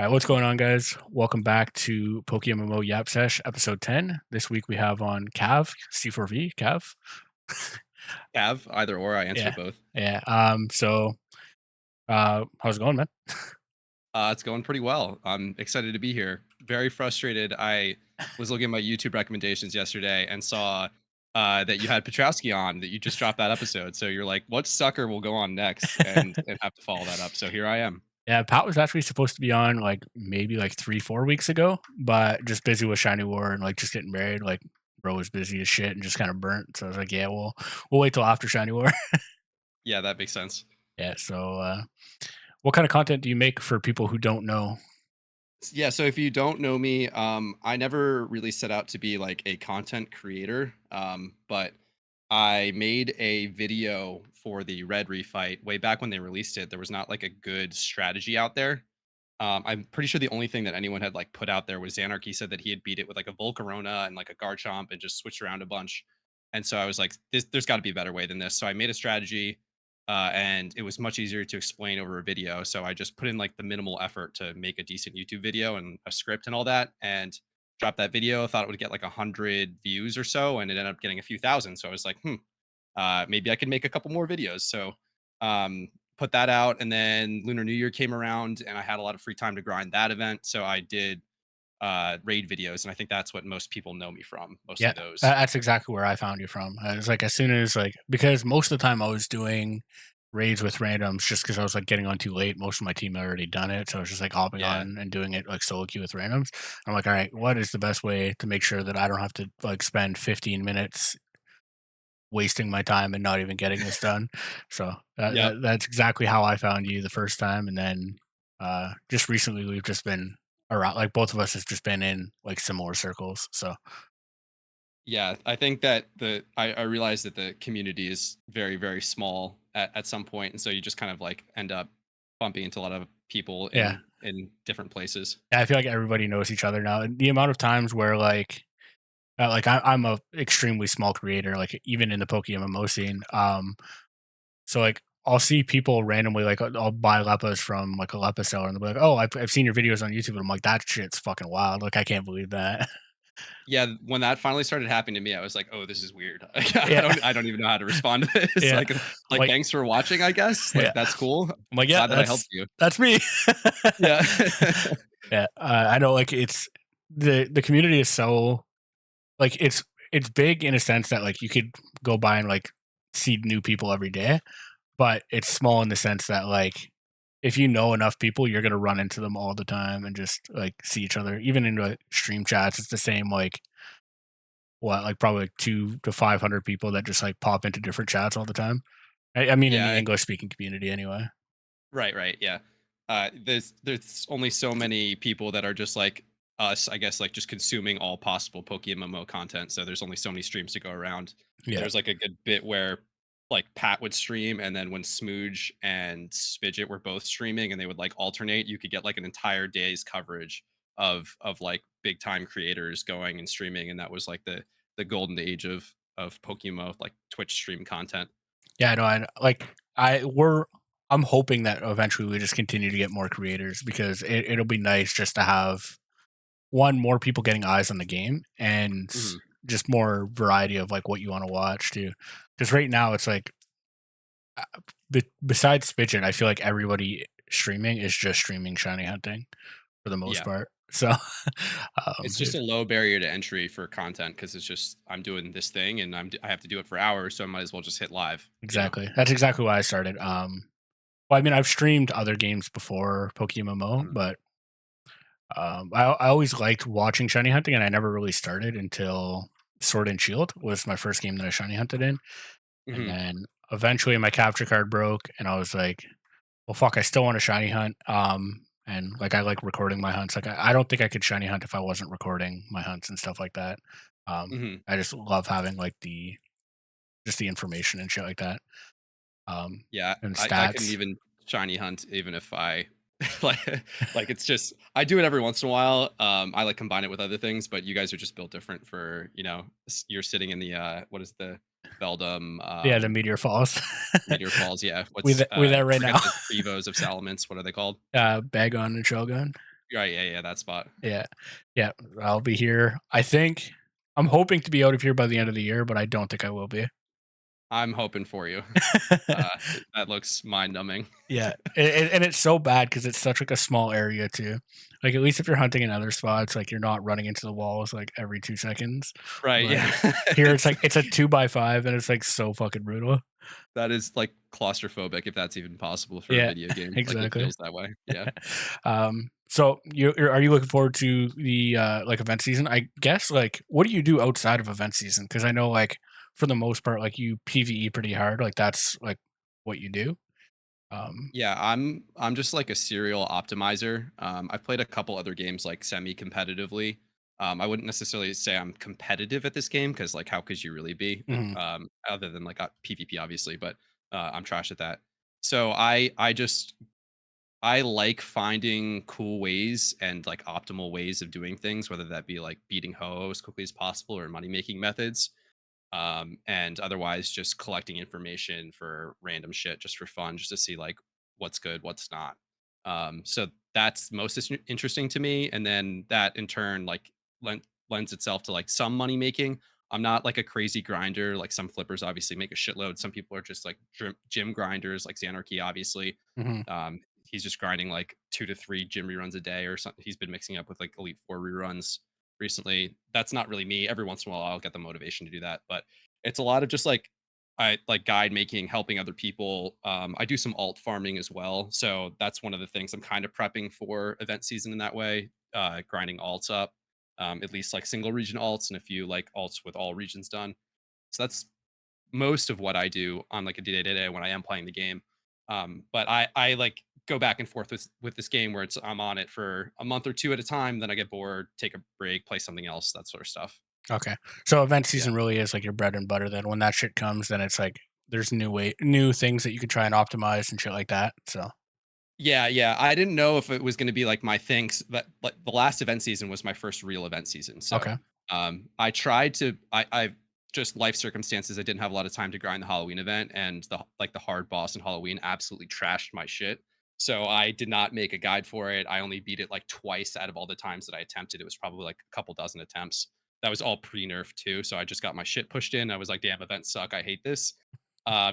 All right, what's going on, guys? Welcome back to PokeMMO Yap Sesh, episode 10. This week we have on Cav, C4V, Cav. Have either or. I answer to Yeah, both. yeah. How's it going, man? It's going pretty well. I'm excited to be here. Very frustrated. I was looking at my YouTube recommendations yesterday and saw that you had Petrowski on. That you just dropped that episode. So you're like, what sucker will go on next? And have to follow that up. So here I am. Yeah, Pat was actually supposed to be on like maybe like 3, 4 weeks ago, but just busy with Shiny War and like just getting married. Like, bro was busy as shit and just kind of burnt. So I was like, yeah, we'll wait till after Shiny War. Yeah, that makes sense. Yeah. So, what kind of content do you make for people who don't know? Yeah, so if you don't know me, I never really set out to be like a content creator, but I made a video for the Red refight way back when they released it. There was not like a good strategy out there. I'm pretty sure the only thing that anyone had like put out there was Xanarchy said that he had beat it with like a Volcarona and like a Garchomp and just switched around a bunch. And so I was like, there's got to be a better way than this. So I made a strategy, and it was much easier to explain over a video. So I just put in like the minimal effort to make a decent YouTube video and a script and all that, and dropped that video. I thought it would get like 100 views or so, and it ended up getting a few thousand. So I was like, maybe I could make a couple more videos. So put that out, and then Lunar New Year came around, and I had a lot of free time to grind that event. So I did raid videos, and I think that's what most people know me from. Yeah, Mostly those. that's exactly where I found you from. It was like as soon as like because most of the time I was doing raids with randoms just because I was like getting on too late. Most of my team had already done it, so I was just like hopping Yeah. on and doing it like solo queue with randoms. I'm like, all right, what is the best way to make sure that I don't have to like spend 15 minutes wasting my time and not even getting this done? So Yep. that's exactly how I found you the first time, and then just recently we've just been around. Like both of us has just been in like similar circles. So Yeah, I think that I realize that the community is very, very small at some point, and so you just kind of like end up bumping into a lot of people yeah. in different places. Yeah, I feel like everybody knows each other now. And the amount of times where I'm a extremely small creator, like even in the PokeMMO scene. So like I'll see people randomly like I'll buy leppas from like a leppa seller and they'll be like, "Oh, I've seen your videos on YouTube," and I'm like, "That shit's fucking wild! Like I can't believe that." Yeah, when that finally started happening to me, I was like, "Oh, this is weird. Yeah, I don't even know how to respond to this." yeah. I'm Like, like, thanks for watching, I guess. yeah. Like, that's cool. I'm like, yeah, Glad that I helped you. that's me. Yeah. Yeah, I know. Like it's the community is so like it's big in a sense that like you could go by and like see new people every day, but it's small in the sense that like if you know enough people, you're gonna run into them all the time and just like see each other. Even in like, stream chats, it's the same. Like what, like probably like 2 to 500 people that just like pop into different chats all the time. I mean, in the Yeah, English speaking community, anyway. right, yeah. There's only so many people that are just like us, I guess, like just consuming all possible Pokemon content. So there's only so many streams to go around. Yeah, There's like a good bit where like Pat would stream, and then when Smooge and Spidget were both streaming, and they would like alternate, you could get like an entire day's coverage of like big time creators going and streaming, and that was like the golden age of Pokemon like Twitch stream content. yeah. No, I like I we're. I'm hoping that eventually we just continue to get more creators because it'll be nice just to have one more people getting eyes on the game and Mhm. just more variety of like what you want to watch too. Because right now it's like besides Spidget, I feel like everybody streaming is just streaming shiny hunting for the most Yeah. part. So, It's just dude, a low barrier to entry for content because it's just I'm doing this thing and I have to do it for hours, so I might as well just hit live, you know? exactly. That's exactly why I started. Well, I mean, I've streamed other games before Pokemon Mo, Mhm. but I always liked watching shiny hunting, and I never really started until Sword and Shield was my first game that I shiny hunted in. And Mhm. then eventually my capture card broke and I was like, well fuck, I still want to shiny hunt. And like I like recording my hunts. Like I don't think I could shiny hunt if I wasn't recording my hunts and stuff like that. Mhm. I just love having like the just the information and shit like that. Yeah, And I couldn't stats. even shiny hunt even if I like it's just I do it every once in a while. I like combine it with other things, but you guys are just built different for, you're sitting in the what is the Beldum Yeah, the meteor falls. meteor falls, yeah. we What's we there I right forget now. the Prevos of Salamence, what are they called? Bagon and Shogun. Right, yeah, yeah, that spot. Yeah. Yeah, I'll be here. I'm hoping to be out of here by the end of the year, but I don't think I will be. I'm hoping for you. That looks mind-numbing. Yeah, and it's so bad because it's such, like, a small area too. Like, at least if you're hunting in other spots, like, you're not running into the walls, like, every 2 seconds, Right, but yeah. here It's it's a 2 by 5 and it's, like, so fucking brutal. that is, like, claustrophobic if that's even possible for a Yeah, video game, like, it exactly. feels that way, yeah. So are you looking forward to the, like, event season? I guess, like, what do you do outside of event season? Because I know, like, for the most part, like, you PvE pretty hard, like, that's, like, what you do? Um Yeah, I'm just like a serial optimizer. I've played a couple other games like semi-competitively. I wouldn't necessarily say I'm competitive at this game because like how could you really be? Mhm, Other than like PvP obviously, but I'm trash at that. So I like finding cool ways and like optimal ways of doing things, whether that be like beating Ho as quickly as possible or money making methods, and otherwise just collecting information for random shit just for fun, just to see like what's good, what's not. So that's most interesting to me, and then that in turn like lends itself to like some money making. I'm not like a crazy grinder. Like some flippers obviously make a shitload. Some people are just like gym grinders, like Xanarchy, obviously. mhm. He's just grinding like 2 to 3 gym reruns a day or something. He's been mixing up with like Elite Four reruns recently. That's not really me. Every once in a while, I'll get the motivation to do that, but it's a lot of just like I like guide making, helping other people. I do some alt farming as well, so that's one of the things I'm kind of prepping for event season in that way. Grinding alts up, at least like single region alts and a few like alts with all regions done. So that's most of what I do on like a day to day when I am playing the game. But I like go back and forth with this game where it's I'm on it for a month or two at a time, then I get bored, take a break, play something else, that sort of stuff. Okay. So event Yeah. season really is like your bread and butter then. When that shit comes, then it's like there's new things that you could try and optimize and shit like that. So Yeah, yeah. I didn't know if it was gonna be like my things that like the last event season was my first real event season. So okay. I tried to I just life circumstances, I didn't have a lot of time to grind the Halloween event and the hard boss in Halloween absolutely trashed my shit. So I did not make a guide for it. I only beat it like twice out of all the times that I attempted. It was probably like a couple dozen attempts. That was all pre-nerf too. So I just got my shit pushed in. I was like, damn, events suck. I hate this.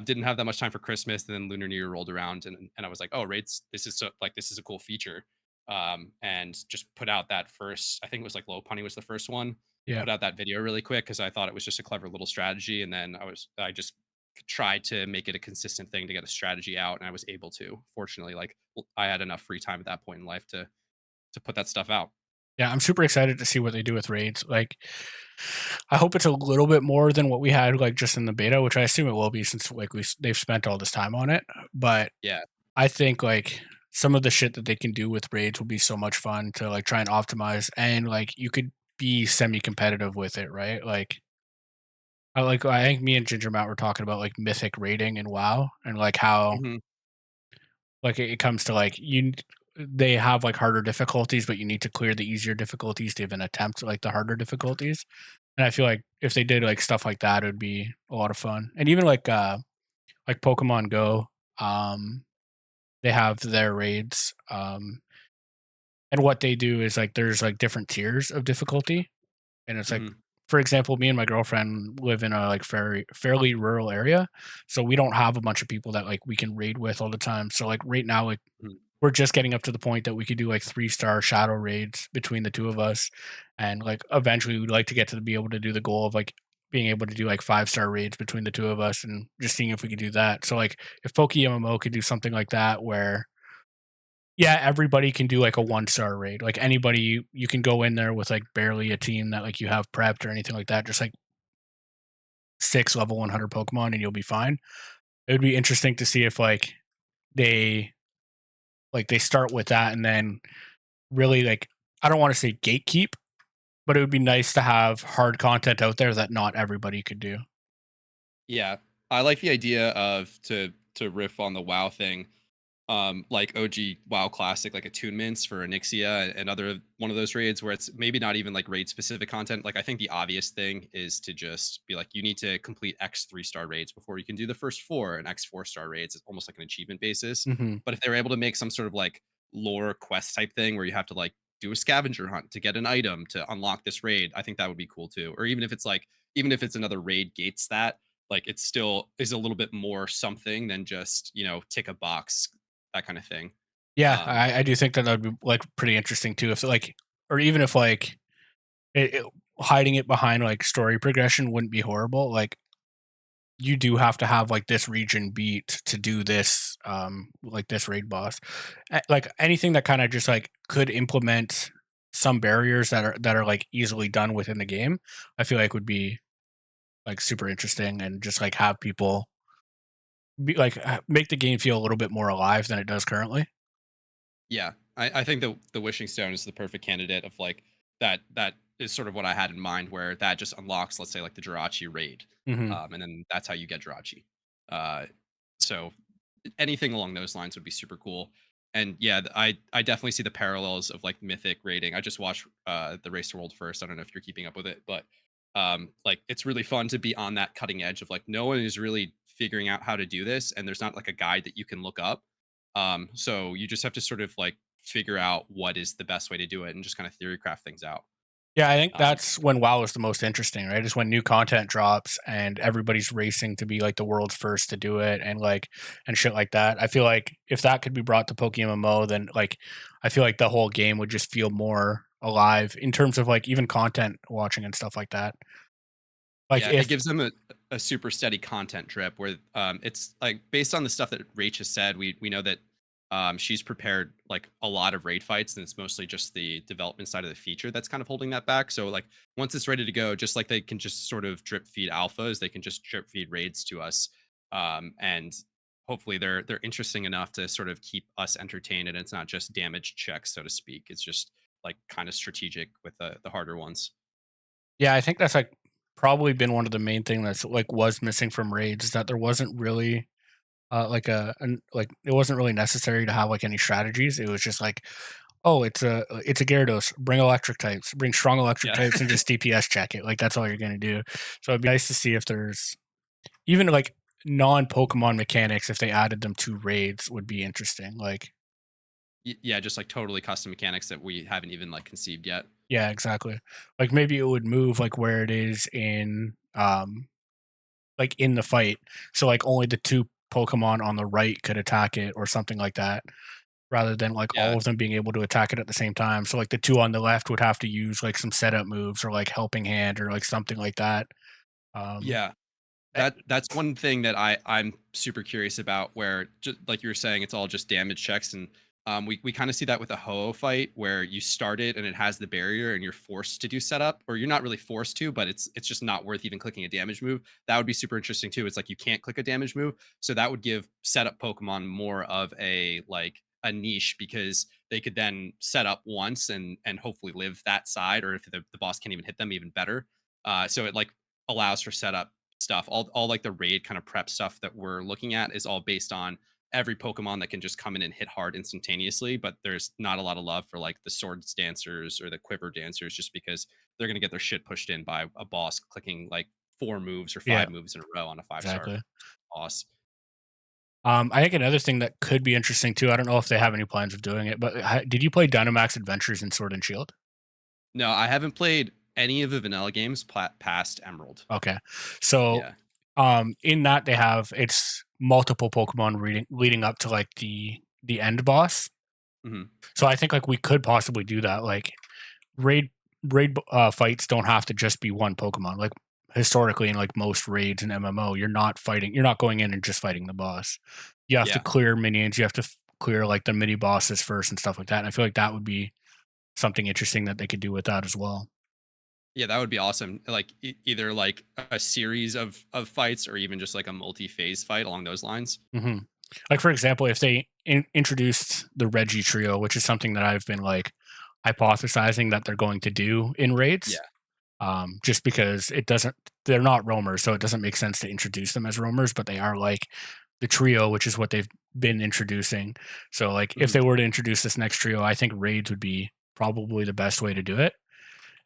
Didn't have that much time for Christmas, and then Lunar New Year rolled around, and I was like, "Oh, raids! This is so like this is a cool feature." And just put out that first. I think it was like low punny was the first one. Yeah. Put out that video really quick because I thought it was just a clever little strategy, and then I just tried to make it a consistent thing to get a strategy out, and I was able to. Fortunately, like I had enough free time at that point in life to put that stuff out. Yeah, I'm super excited to see what they do with raids. Like I hope it's a little bit more than what we had like just in the beta, which I assume it will be since like they've spent all this time on it. But Yeah. I think like some of the shit that they can do with raids will be so much fun to like try and optimize and like you could be semi competitive with it, right? Like I think me and Ginger Matt were talking about like mythic rating and WoW and like how Hmm. like it comes to like they have like harder difficulties, but you need to clear the easier difficulties to even attempt like the harder difficulties. And I feel like if they did like stuff like that, it would be a lot of fun. And even like Pokemon Go, um, they have their raids. And what they do is like there's like different tiers of difficulty. And it's like, Hmm. for example, me and my girlfriend live in a like fairly rural area. So we don't have a bunch of people that like we can raid with all the time. So like right now, like Hmm. we're just getting up to the point that we could do like 3-star shadow raids between the two of us. And like eventually we'd like to get to be able to do the goal of like being able to do like 5-star raids between the two of us and just seeing if we could do that. So like if Poke MMO could do something like that where yeah, everybody can do like a 1-star raid. Like anybody you can go in there with like barely a team that like you have prepped or anything like that, just like 6 level 100 Pokemon and you'll be fine. It would be interesting to see if they they start with that and then really like I don't want to say gatekeep, but it would be nice to have hard content out there that not everybody could do. Yeah. I like the idea of to riff on the WoW thing, like OG WoW Classic, like attunements for Onyxia and other one of those raids where it's maybe not even like raid specific content. Like I think the obvious thing is to just be like, you need to complete X 3-star raids before you can do the first four, and X 4-star raids. It's almost like an achievement basis. Mhm. But if they're able to make some sort of like lore quest type thing where you have to like do a scavenger hunt to get an item to unlock this raid. I think that would be cool too. Or even if it's like, even if it's another raid gates that, like it still is a little bit more something than just, tick a box, that kind of thing. Yeah, Um, I do think that that would be like pretty interesting too. If like, or even if like hiding it behind like story progression wouldn't be horrible. Like you do have to have like this region beat to do this like this raid boss. Like anything that kind of just like could implement some barriers that are like easily done within the game, I feel like would be like super interesting and just like have people be like make the game feel a little bit more alive than it does currently. Yeah, I think the wishing stone is the perfect candidate of like that is sort of what I had in mind where that just unlocks, let's say, like the Jirachi raid. Hmm. And then that's how you get Jirachi. Uh so anything along those lines would be super cool. And yeah, I definitely see the parallels of like mythic raiding. I just watched the Race to World first. I don't know if you're keeping up with it, but like it's really fun to be on that cutting edge of like no one is really figuring out how to do this and there's not like a guide that you can look up. So you just have to sort of like figure out what is the best way to do it and just kind of theory craft things out. Yeah, I think Um, that's when WoW is the most interesting, right? Is when new content drops and everybody's racing to be like the world's first to do it and like and shit like that. I feel like if that could be brought to PokeMMO, then like I feel like the whole game would just feel more alive in terms of like even content watching and stuff like that. Like Yeah, it if gives them a super steady content drip where it's like based on the stuff that Rach has said, we know that she's prepared like a lot of raid fights, and it's mostly just the development side of the feature that's kind of holding that back. So like once it's ready to go, just like they can just sort of drip feed alphas, they can just drip feed raids to us, and hopefully they're interesting enough to sort of keep us entertained, and it's not just damage checks, so to speak. It's just like kind of strategic with the harder ones. yeah, I think that's like probably been one of the main thing that's like was missing from raids is that there wasn't really like like it wasn't really necessary to have like any strategies. It was just like, oh, it's a Gyarados. Bring electric types. Bring strong electric Yeah. types and just DPS check it. Like that's all you're gonna do. So it'd be nice to see if there's even like non Pokemon mechanics if they added them to raids would be interesting. Like Yeah, just like totally custom mechanics that we haven't even like conceived yet. yeah, exactly. Like maybe it would move like where it is in like in the fight. So like only the two Pokemon on the right could attack it or something like that rather than like Yeah. all of them being able to attack it at the same time. So like the two on the left would have to use like some setup moves or like helping hand or like something like that. Um, Yeah. eh, That's one thing that I'm super curious about where just like you were saying, it's all just damage checks and we kind of see that with a Ho-Oh fight where you start it and it has the barrier and you're forced to do setup or you're not really forced to, but it's just not worth even clicking a damage move. That would be super interesting too. It's like you can't click a damage move. So that would give setup Pokemon more of a like a niche because they could then set up once and hopefully live that side, or if the boss can't even hit them, even better. So it like allows for setup stuff. All like the raid kind of prep stuff that we're looking at is all based on every Pokemon that can just come in and hit hard instantaneously. But there's not a lot of love for like the swords dancers or the quiver dancers just because they're gonna get their shit pushed in by a boss clicking like four moves or yeah, five moves in a row on a 5 star exactly. boss. I think another thing that could be interesting too. I don't know if they have any plans of doing it, but did you play Dynamax Adventures in Sword and Shield? No, I haven't played any of the vanilla games past Emerald. Okay, so Yeah. in that they have it's multiple Pokemon reading leading up to like the end boss. Hmm. So I think like we could possibly do that. Like raid fights don't have to just be one Pokemon. Like historically in like most raids in MMO, you're not going in and just fighting the boss. You have to Yeah. clear minions, you have to clear like the mini bosses first and stuff like that. And I feel like that would be something interesting that they could do with that as well. Yeah, that would be awesome. Like either like a series of fights or even just like a multi-phase fight along those lines. Hmm. Like for example, if they introduced the Reggie trio, which is something that I've been like hypothesizing that they're going to do in raids, Yeah. just because it doesn't they're not roamers, so it doesn't make sense to introduce them as roamers, but they are like the trio, which is what they've been introducing. So like if Mhm. they were to introduce this next trio, I think raids would be probably the best way to do it.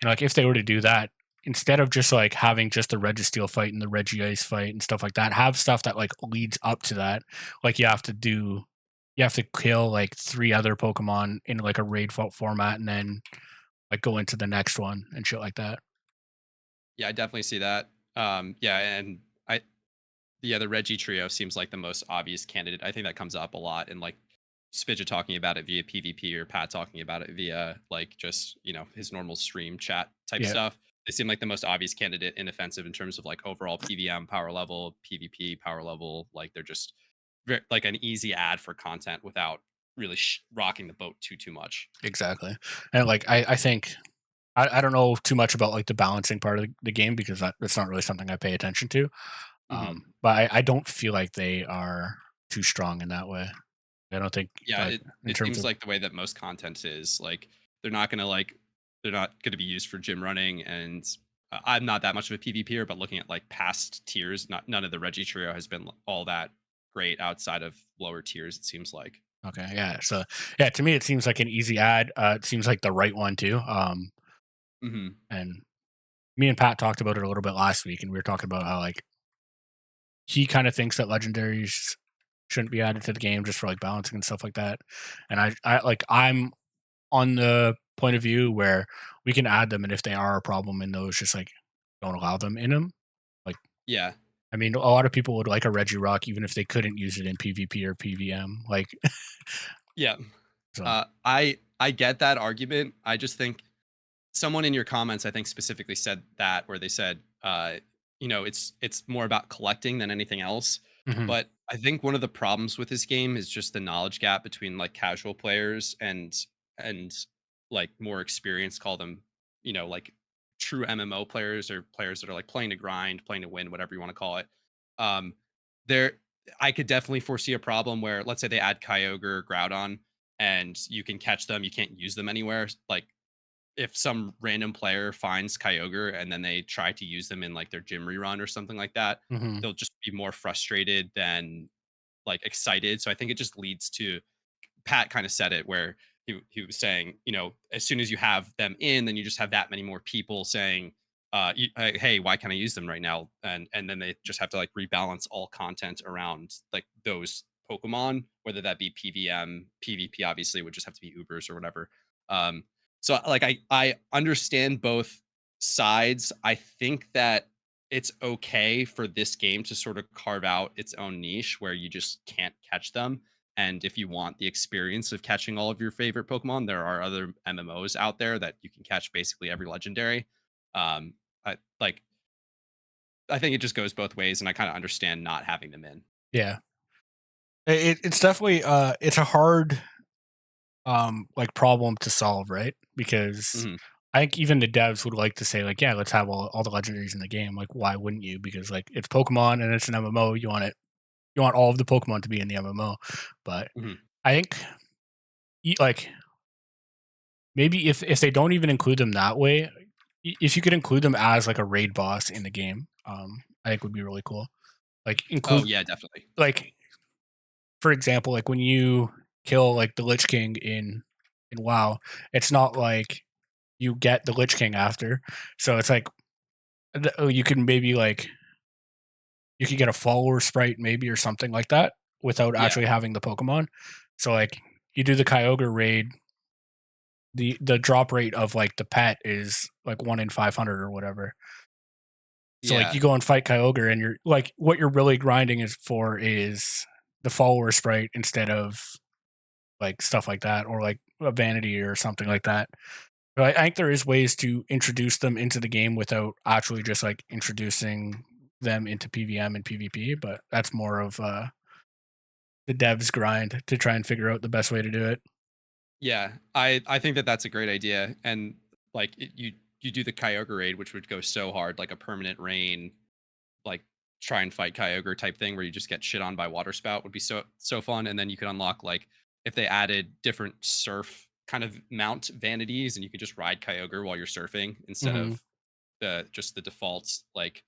And like if they were to do that, instead of just like having just the Registeel fight and the Regice fight and stuff like that, have stuff that like leads up to that. Like you have to do. you have to kill like 3 other Pokemon in like a raid format and then like go into the next one and shit like that. Yeah, I definitely see that. Yeah, and I yeah, the Reggie trio seems like the most obvious candidate. I think that comes up a lot in like Spidget talking about it via PvP or Pat talking about it via like just, his normal stream chat type Yeah, stuff. They seem like the most obvious candidate in offensive in terms of like overall PVM power level, PvP power level. Like they're just like an easy ad for content without really rocking the boat too much. exactly. And like I think I don't know too much about like the balancing part of the game because that's not really something I pay attention to. Mhm. But I don't feel like they are too strong in that way. I don't think Yeah, like in it terms seems of like the way that most content is, like, they're not gonna, like they're not gonna be used for gym running, and, I'm not that much of a PvPer, but looking at, like, past tiers, none of the Reggie trio has been all that great outside of lower tiers, it seems like. okay, yeah. So yeah, to me it seems like an easy ad. It seems like the right one too. Mhm. And me and Pat talked about it a little bit last week, and we were talking about how like he kind of thinks that legendaries shouldn't be added to the game just for like balancing and stuff like that. And I'm on the point of view where we can add them, and if they are a problem in those, just like don't allow them in them. Like, Yeah. I mean, a lot of people would like a Reggie Rock even if they couldn't use it in PvP or PVM. Like, Yeah. so I get that argument, I just think someone in your comments, I think, specifically said that where they said, it's more about collecting than anything else. mhm, But I think one of the problems with this game is just the knowledge gap between like casual players and like more experienced, call them, like true MMO players or players that are like playing to grind, playing to win, whatever you want to call it. Um, there, I could definitely foresee a problem where, let's say, they add Kyogre or Groudon, and you can catch them, you can't use them anywhere. Like if some random player finds Kyogre and then they try to use them in like their gym rerun or something like that, mhm, they'll just be more frustrated than like excited. So I think it just leads to Pat kind of said it where he was saying, as soon as you have them in, then you just have that many more people saying, "Hey, why can't I use them right now?" And then they just have to like rebalance all content around like those Pokemon, whether that be PVM, PvP. Obviously, would just have to be Ubers or whatever. Um, so like I understand both sides. I think that it's okay for this game to sort of carve out its own niche where you just can't catch them, and if you want the experience of catching all of your favorite Pokemon, there are other MMOs out there that you can catch basically every legendary. Um, I like I think it just goes both ways, and I kind of understand not having them in. yeah. It's definitely it's a hard like problem to solve, right? Because Mhm. I think even the devs would like to say like, yeah, let's have all the legendaries in the game. Like, why wouldn't you? Because like it's Pokemon and it's an MMO. You want all of the Pokemon to be in the MMO. But Mhm. I think like maybe if they don't even include them that way, if you could include them as like a raid boss in the game, I think would be really cool. Like Oh include yeah, definitely. like for example, like when you kill like the Lich King in WoW, it's not like you get the Lich King after. So it's like you can maybe like you could get a follower sprite maybe or something like that without Yeah, actually having the Pokemon. So like you do the Kyogre raid, the drop rate of like the pet is like 1 in 500 or whatever. So like yeah, you go and fight Kyogre and you're like what you're really grinding is for is the follower sprite instead of like stuff like that or like a vanity or something like that. But I think there is ways to introduce them into the game without actually just like introducing them into PVM and PvP, but that's more of the devs grind to try and figure out the best way to do it. yeah. I think that that's a great idea, and like you do the Kyogre raid, which would go so hard, like a permanent rain, like try and fight Kyogre type thing where you just get shit on by water spout would be so fun. And then you could unlock like if they added different surf kind of mount vanities and you could just ride Kyogre while you're surfing instead Mhm. of the defaults like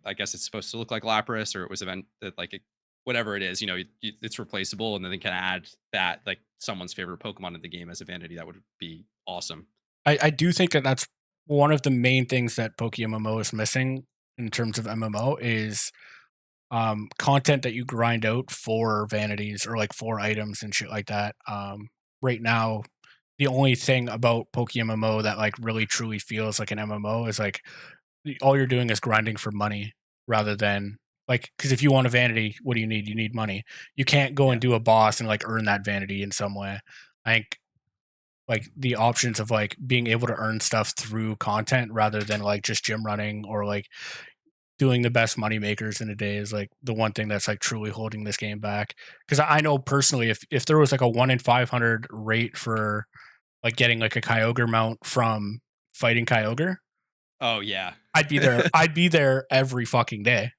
I guess it's supposed to look like Lapras or it was event that like whatever it is, it's replaceable and then they can add that like someone's favorite Pokemon in the game as a vanity. That would be awesome. I do think that that's one of the main things that MMO is missing in terms of MMO is content that you grind out for vanities or like for items and shit like that. Right now, the only thing about PokeMMO that like really truly feels like an MMO is like all you're doing is grinding for money rather than like because if you want a vanity, what do you need? You need money. You can't go and Yeah. do a boss and like earn that vanity in some way. I think like the options of like being able to earn stuff through content rather than like just gym running or like doing the best money makers in a day is like the one thing that's like truly holding this game back. Because I know personally, if there was like a 1 in 500 rate for like getting like a Kyogre mount from fighting Kyogre, Oh, yeah. I'd be there. I'd be there every fucking day.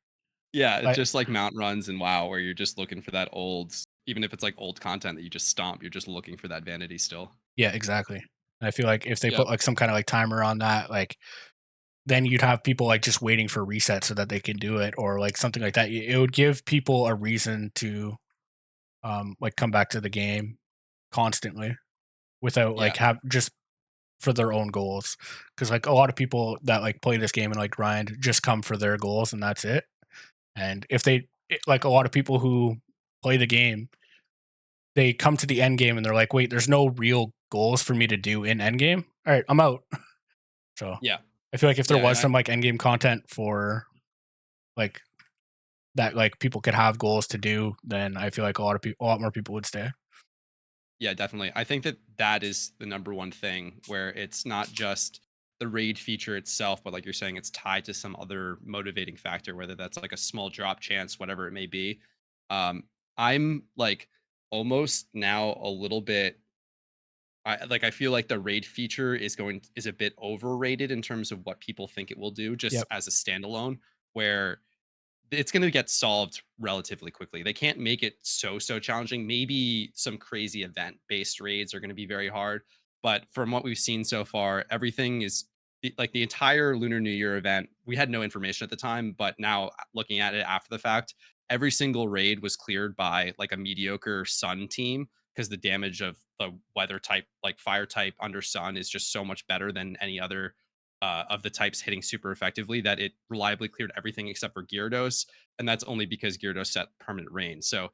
Yeah, it's Like, just like mount runs and WoW where you're just looking for that old even if it's, like, old content that you just stomp, you're just looking for that vanity still. yeah, exactly. I feel like if they Yep. put like some kind of like timer on that, like then you'd have people like just waiting for resets so that they can do it or like something like that. It would give people a reason to like come back to the game constantly without Yeah. like have just for their own goals. Because like a lot of people that like play this game and like grind just come for their goals and that's it. And if like a lot of people who play the game, they come to the end game and they're like, wait, there's no real goals for me to do in end game. All right, I'm out. So Yeah. I feel like if there Yeah, and was I some like end game content for like that, like people could have goals to do, then I feel like a lot more people would stay. yeah, definitely. I think that that is the number one thing where it's not just the raid feature itself, but like you're saying, it's tied to some other motivating factor, whether that's like a small drop chance, whatever it may be. I'm like almost now a little bit I feel like the raid feature is a bit overrated in terms of what people think it will do just Yep. as a standalone, where it's going to get solved relatively quickly. They can't make it so challenging. Maybe some crazy event based raids are going to be very hard, but from what we've seen so far, everything is like the entire Lunar New Year event. We had no information at the time, but now looking at it after the fact, every single raid was cleared by like a mediocre sun team because the damage of the weather type, like fire type under sun, is just so much better than any other of the types hitting super effectively that it reliably cleared everything except for Gyarados, and that's only because Gyarados set permanent rain. So,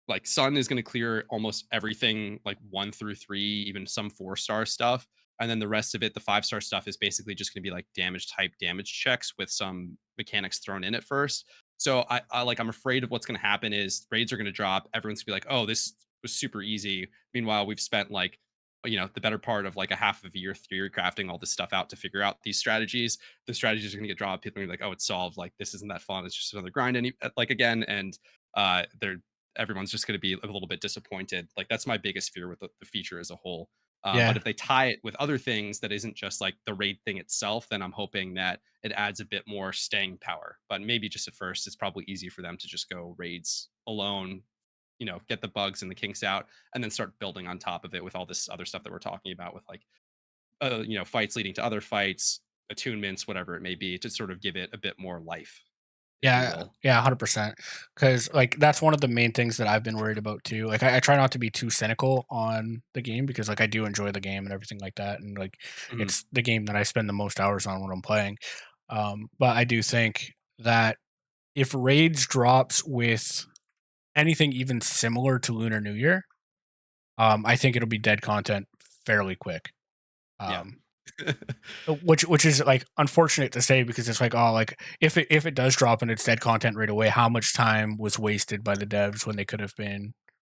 like Sun is going to clear almost everything, like 1 through 3, even some 4-star stuff, and then the rest of it, the 5-star stuff, is basically just going to be like damage type damage checks with some mechanics thrown in at first. So I'm afraid of what's going to happen is raids are going to drop. Everyone's going to be like, oh, this was super easy. Meanwhile, we've spent like the better part of like a half of a year theory crafting all this stuff out to figure out these strategies. The strategies are going to get dropped. People are gonna be like, oh, it's solved. Like this isn't that fun. It's just another grind. Like again, and they're everyone's just going to be a little bit disappointed. Like that's my biggest fear with the feature as a whole. But Yeah. if they tie it with other things that isn't just like the raid thing itself, then I'm hoping that it adds a bit more staying power. But maybe just at first, it's probably easy for them to just go raids alone, get the bugs and the kinks out, and then start building on top of it with all this other stuff that we're talking about with like, fights leading to other fights, attunements, whatever it may be, to sort of give it a bit more life, if you Yeah, will. yeah, 100%. Because like that's one of the main things that I've been worried about too. Like I try not to be too cynical on the game because like I do enjoy the game and everything like that, and like Mhm. it's the game that I spend the most hours on when I'm playing. But I do think that if raids drops with anything even similar to Lunar New Year, I think it'll be dead content fairly quick. Yeah. Um, which is like unfortunate to say because it's like oh like if it does drop and it's dead content right away, how much time was wasted by the devs when they could have been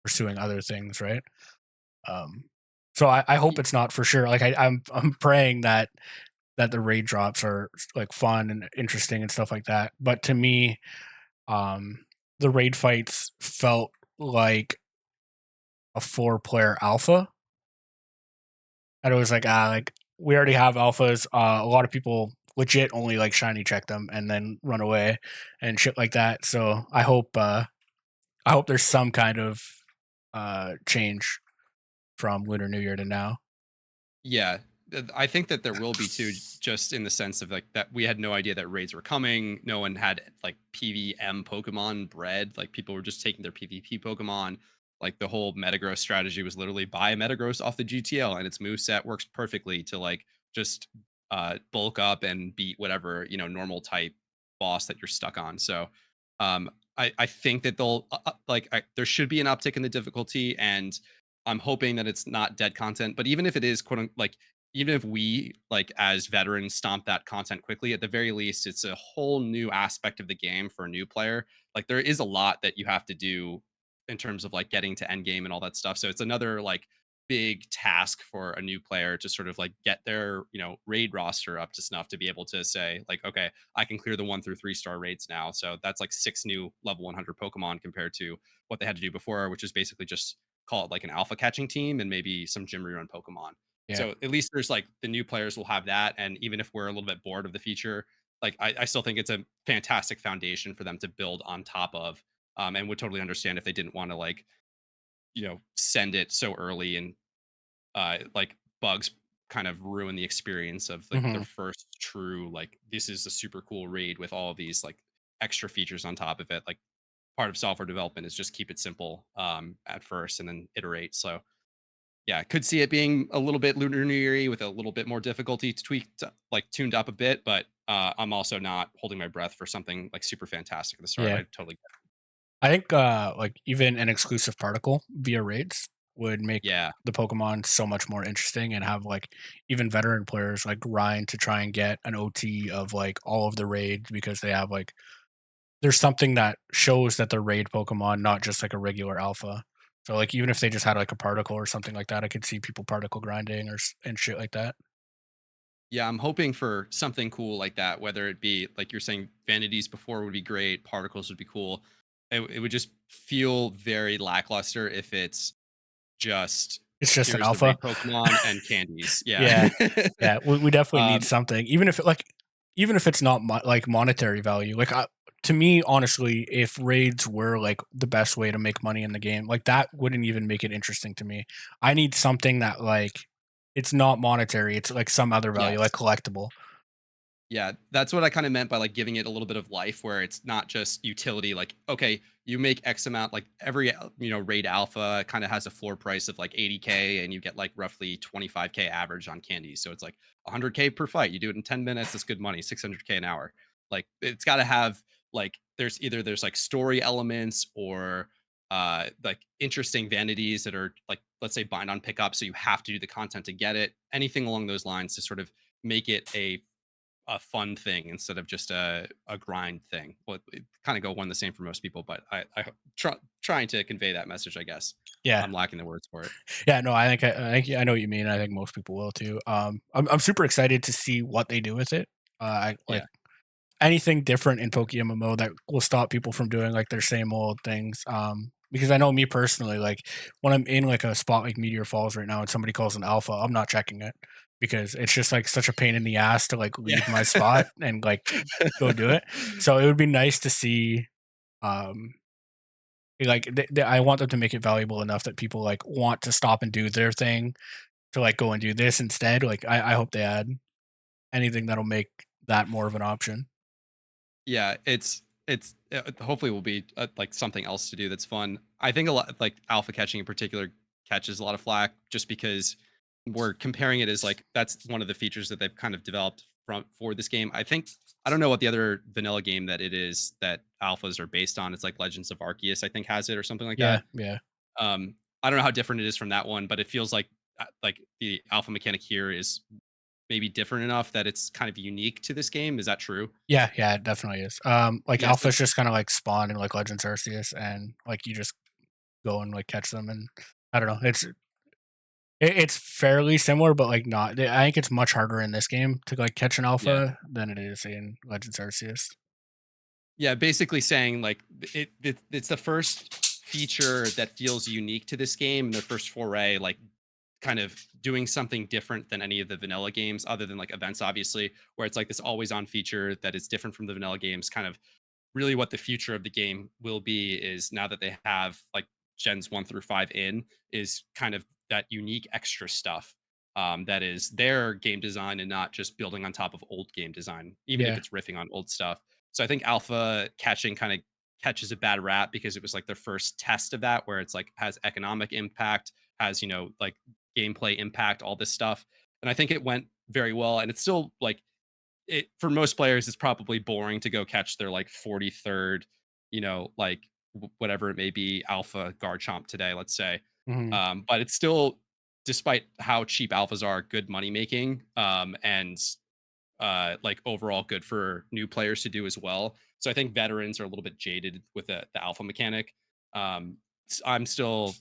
pursuing other things, right? Um, so I hope Y it's not for sure. Like I'm praying that the raid drops are like fun and interesting and stuff like that. But to me, um, the raid fights felt like a 4 player alpha. And it was like we already have alphas. A lot of people legit only like shiny check them and then run away and shit like that. So I hope there's some kind of change from Lunar New Year to now. Yeah, I think that there will be too, just in the sense of like that we had no idea that raids were coming. No one had like PVM Pokemon bred. Like people were just taking their PvP Pokemon. Like the whole Metagross strategy was literally buy a Metagross off the GTL, and its moveset works perfectly to like just bulk up and beat whatever normal type boss that you're stuck on. So I think that they'll there should be an uptick in the difficulty, and I'm hoping that it's not dead content. But even if it is, even if we like as veterans stomp that content quickly, at the very least, it's a whole new aspect of the game for a new player. Like there is a lot that you have to do in terms of like getting to end game and all that stuff. So it's another like big task for a new player to sort of like get their raid roster up to snuff to be able to say like, okay, I can clear the 1 through 3 star raids now. So that's like 6 new level 100 Pokemon compared to what they had to do before, which is basically just call it like an alpha catching team and maybe some gym rerun Pokemon. Yeah. So at least there's like the new players will have that. And even if we're a little bit bored of the feature, like I still think it's a fantastic foundation for them to build on top of. And would totally understand if they didn't want to like, send it so early and like bugs kind of ruin the experience of like their Hmm. first true like this is a super cool raid with all of these like extra features on top of it. Like part of software development is just keep it simple at first and then iterate. So yeah, could see it being a little bit Lunar New Year with a little bit more difficulty to like tuned up a bit, but I'm also not holding my breath for something like super fantastic at the start. Yeah. I totally get I think like even an exclusive particle via raids would it. make Yeah. the Pokemon so much more interesting and have like even veteran players like grind to try and get an OT of like all of the raids because they have like there's something that shows that they're raid Pokemon, not just like a regular alpha. So like even if they just had like a particle or something like that, I could see people particle grinding and shit like that. Yeah, I'm hoping for something cool like that, whether it be like you're saying vanities before would be great, particles would be cool. It would just feel very lackluster if it's just It's just an here's the alpha. raid Pokemon and candies. Yeah. Yeah. Yeah, we definitely need um, something, even if it's not like monetary value. Like to me, honestly, if raids were like the best way to make money in the game, like that wouldn't even make it interesting to me. I need something that like it's not monetary. It's like some other value, like yes. collectible. Yeah, that's what I kind of meant by like giving it a little bit of life where it's not just utility like okay, you make X amount like every raid alpha kind of has a floor price of like 80K and you get like roughly 25K average on candies. So it's like 100K per fight. You do it in 10 minutes, that's good money, 600K an hour. Like it's got to have like there's like story elements or like interesting vanities that are like let's say bind on pickup so you have to do the content to get it. Anything along those lines to sort of make it a fun thing instead of just a grind thing. Well, it kind of go one the same for most people, but trying to convey that message, I guess. Yeah. I'm lacking the words for it. Yeah, no, I think I know what you mean. I think most people will too. I'm super excited to see what they do with it. I like Yeah. anything different in PokeMMO that will stop people from doing like their same old things. Because I know me personally, like when I'm in like a spot like Meteor Falls right now and somebody calls an alpha, I'm not checking it because it's just like such a pain in the ass to like Yeah. leave my spot and like go do it. So it would be nice to see um like I want them to make it valuable enough that people like want to stop and do their thing to like go and do this instead. Like I hope they add anything that'll make that more of an option. Yeah, it's hopefully will be like something else to do that's fun. I think a lot like alpha catching in particular catches a lot of flack just because we're comparing it as like that's one of the features that they've kind of developed from for this game. I don't know what the other vanilla game that it is that alphas are based on. It's like Legends of Arceus, I think has it or something like Yeah, that. yeah. I don't know how different it is from that one, but it feels like the alpha mechanic here is maybe different enough that it's kind of unique to this game. Is that true? Yeah, yeah, it definitely is. Like Yeah, so alphas just kind of like spawn in like Legends Arceus, and like you just go and like catch them, and I don't know. It's fairly similar, but like not. I think it's much harder in this game to like catch an yeah. alpha than it is in Legends Arceus. Yeah, basically saying like it's the first feature that feels unique to this game and their first foray, like kind of doing something different than any of the vanilla games, other than like events, obviously, where it's like this always on feature that is different from the vanilla games, kind of really what the future of the game will be is now that they have like gens 1 through 5 in is kind of that unique extra stuff that is their game design and not just building on top of old game design even if Yeah, it's riffing on old stuff. So I think alpha catching kind of catches a bad rap because it was like their first test of that where it's like has economic impact, has like gameplay impact, all this stuff. And I think it went very well and it's still like it for most players it's probably boring to go catch their like 43rd like whatever it may be, alpha Garchomp today, let's say. Mhm. But it's still, despite how cheap alphas are, good money making, and like overall good for new players to do as well. So I think veterans are a little bit jaded with the alpha mechanic. I'm still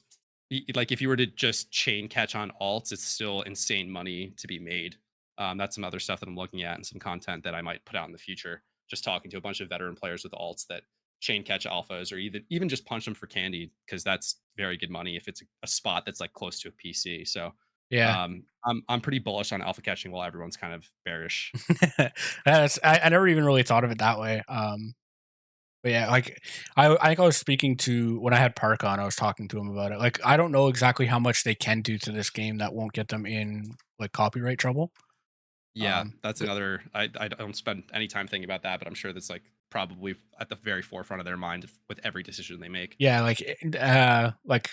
like, if you were to just chain catch on alts, it's still insane money to be made. That's some other stuff that I'm looking at and some content that I might put out in the future. Just talking to a bunch of veteran players with alts that chain catch alphas, or even just punch them for candy, because that's very good money if it's a spot that's like close to a PC. So Yeah. I'm pretty bullish on alpha catching while everyone's kind of bearish. That's I never even really thought of it that way. But yeah, like I think I was speaking to when I had Park on, I was talking to him about it. Like I don't know exactly how much they can do to this game that won't get them in like copyright trouble. Yeah, Um, that's another. I don't spend any time thinking about that, but I'm sure that's like probably at the very forefront of their mind with every decision they make. Yeah, like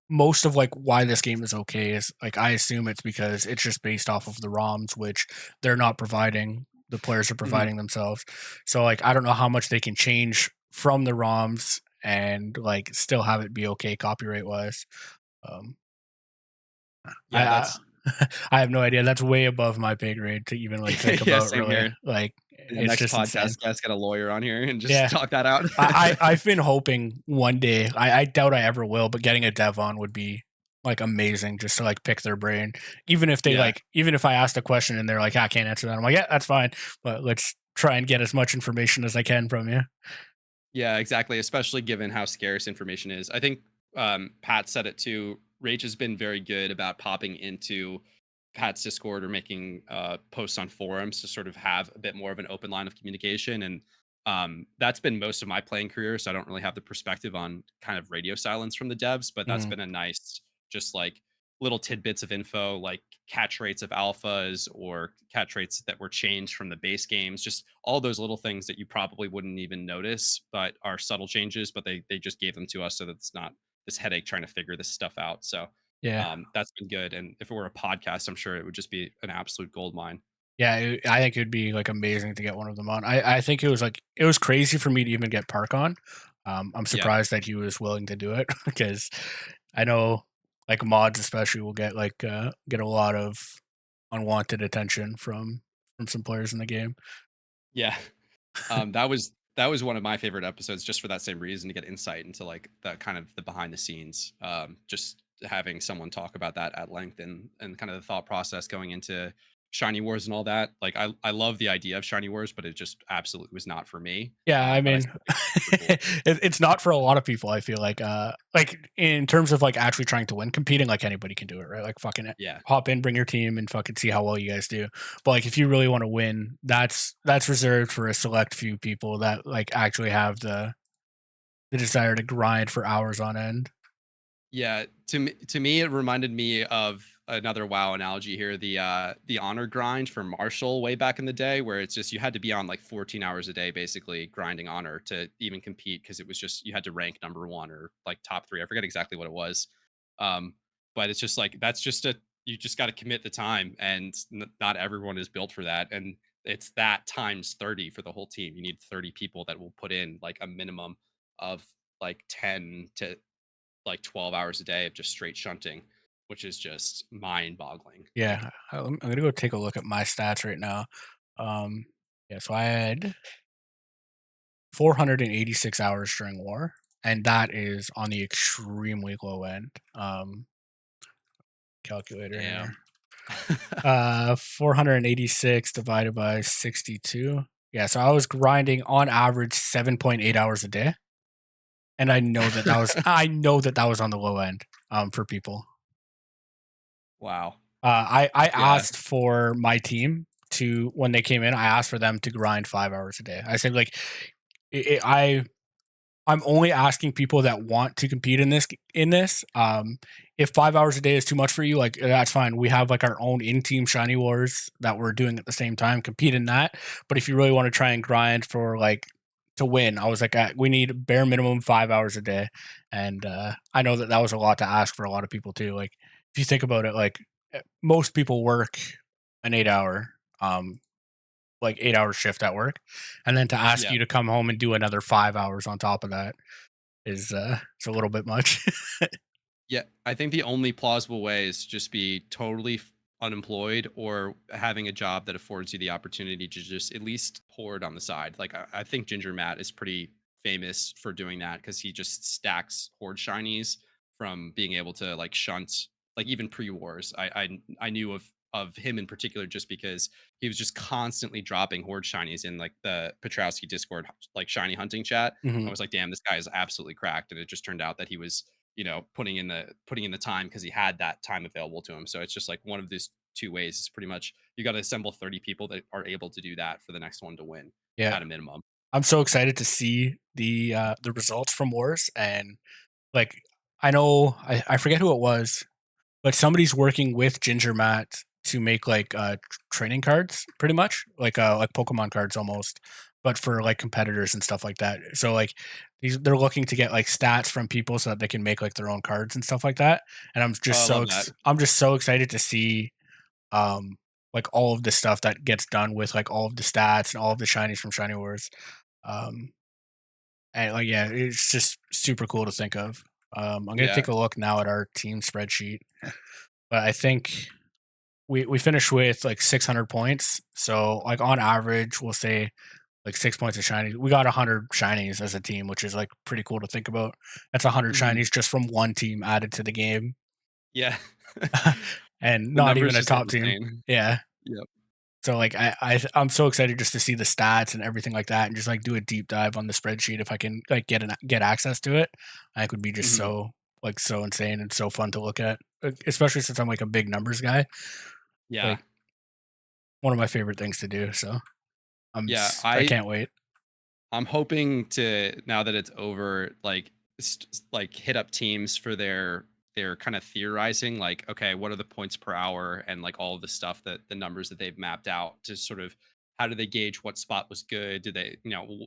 most of like why this game is okay is like I assume it's because it's just based off of the ROMs, which they're not providing. The players are Mhm. providing themselves. So like I don't know how much they can change from the ROMs and like still have it be okay copyright wise. Um, Yeah, I that's I have no idea. That's way above my pay grade to even like think yeah, about. same Really, here. like The it's next just insane. podcast, guys, get a lawyer on here and just Yeah, talk that out. I've been hoping one day. I doubt I ever will, but getting a dev on would be like amazing just to like pick their brain. Yeah, Even if I asked a question and they're like, I can't answer that. I'm like, yeah, that's fine. But let's try and get as much information as I can from you. yeah, exactly. Especially given how scarce information is. I think Pat said it too. Rage has been very good about popping into Pat's Discord or making posts on forums to sort of have a bit more of an open line of communication. And that's been most of my playing career. So I don't really have the perspective on kind of radio silence from the devs, but that's Mhm. been a nice, just like little tidbits of info, like catch rates of alphas or catch rates that were changed from the base games, just all those little things that you probably wouldn't even notice, but are subtle changes, but they just gave them to us so that it's not this headache trying to figure this stuff out. So Yeah. that's been good. And if it were a podcast, I'm sure it would just be an absolute gold mine. Yeah, I think it'd be like amazing to get one of them on. I think it was crazy for me to even get Park on. I'm Yeah. surprised that he was willing to do it because I know like mods especially will get a lot of unwanted attention from some players in the game. Yeah. That was one of my favorite episodes, just for that same reason, to get insight into like the kind of the behind the scenes. Just having someone talk about that at length, and kind of the thought process going into Shiny Wars and all that. Like I love the idea of Shiny Wars, but it just absolutely was not for me. Yeah, I But I mean, still think it's super cool. it's not for a lot of people. I feel like in terms of like actually trying to win, competing, like anybody can do it, right? Like fucking Yeah. hop in, bring your team, and fucking see how well you guys do. But like, if you really want to win, that's reserved for a select few people that like actually have the desire to grind for hours on end. Yeah, to me, it reminded me of another WoW analogy here, the honor grind for Marshall way back in the day, where it's just you had to be on like 14 hours a day, basically grinding honor to even compete, because it was just you had to rank number one or like top three. I forget exactly what it was, um, but it's just like that's just a you just got to commit the time, and not everyone is built for that, and it's that times 30 for the whole team. You need 30 people that will put in like a minimum of like 10 to like 12 hours a day of just straight shunting, which is just mind boggling. Like, Yeah, I'm gonna go take a look at my stats right now. Um, yeah, so I had 486 hours during war, and that is on the extremely low end. Calculator here. damn. 486 divided by 62. Yeah, so I was grinding on average 7.8 hours a day, and I know that that was on the low end for people. Wow. I Yeah. asked for my team to when they came in, I asked for them to grind 5 hours a day. I said like I'm only asking people that want to compete in this. If 5 hours a day is too much for you, like that's fine. We have like our own in-team Shiny Wars that we're doing at the same time. Compete in that. But if you really want to try and grind for like to win, I was like, we need bare minimum 5 hours a day, and I know that that was a lot to ask for a lot of people too. Like if you think about it, like most people work an 8 hour. Um, like 8 hour shift at work, and then to ask Yeah. you to come home and do another 5 hours on top of that is it's a little bit much. Yeah, I think the only plausible way is to just be totally unemployed or having a job that affords you the opportunity to just at least hoard on the side. Like I think Ginger Matt is pretty famous for doing that because he just stacks hoard shinies from being able to like shunt like even pre-wars. I knew of him in particular just because he was just constantly dropping horde shinies in like the Petrowski Discord like shiny hunting chat. I Hmm. was like, damn, this guy is absolutely cracked. And it just turned out that he was putting in the time because he had that time available to him. So it's just like one of these two ways is pretty much you got to assemble 30 people that are able to do that for the next one to win Yeah, at a minimum. I'm so excited to see the results from Wars, and like I know I forget who it was, but somebody's working with Ginger Matt to make like training cards, pretty much like Pokemon cards almost, but for like competitors and stuff like that. So like they're looking to get like stats from people so that they can make like their own cards and stuff like that. And Oh, I love that. I'm just so excited to see um like all of the stuff that gets done with like all of the stats and all of the shinies from Shiny Wars. Um and like yeah, it's just super cool to think of. I'm gonna Yeah. take a look now at our team spreadsheet, but I think we finished with like 600 points. So like on average, we'll say like 6 points of shinies. We got 100 shinies as a team, which is like pretty cool to think about. That's 100 Mhm. shinies just from one team added to the game, Yeah. and The not even numbers a just get top team. insane. Yeah. Yep. So like I'm so excited just to see the stats and everything like that, and just like do a deep dive on the spreadsheet if I can like get access to it. I think would be just Mhm. so insane and so fun to look at, especially since I'm like a big numbers guy. Yeah. Like one of my favorite things to do. So Yeah. I can't wait. I'm hoping to now that it's over, like like hit up teams for their kind of theorizing, like okay, what are the points per hour and like all of the stuff that the numbers that they've mapped out to sort of how do they gauge what spot was good? Did they,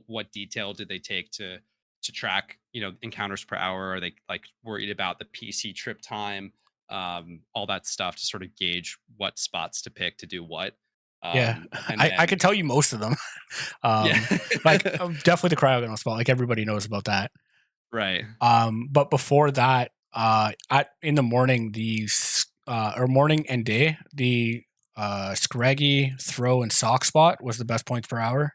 what detail did they take to track, encounters per hour? Are they like worried about the PC trip time? All that stuff to sort of gauge what spots to pick to do what. Yeah, And I then could tell you most of them. yeah. Definitely the cryogonal spot. Like everybody knows about that. Right. But before that, at in the morning, or morning and day, the scraggy throw and sock spot was the best points per hour,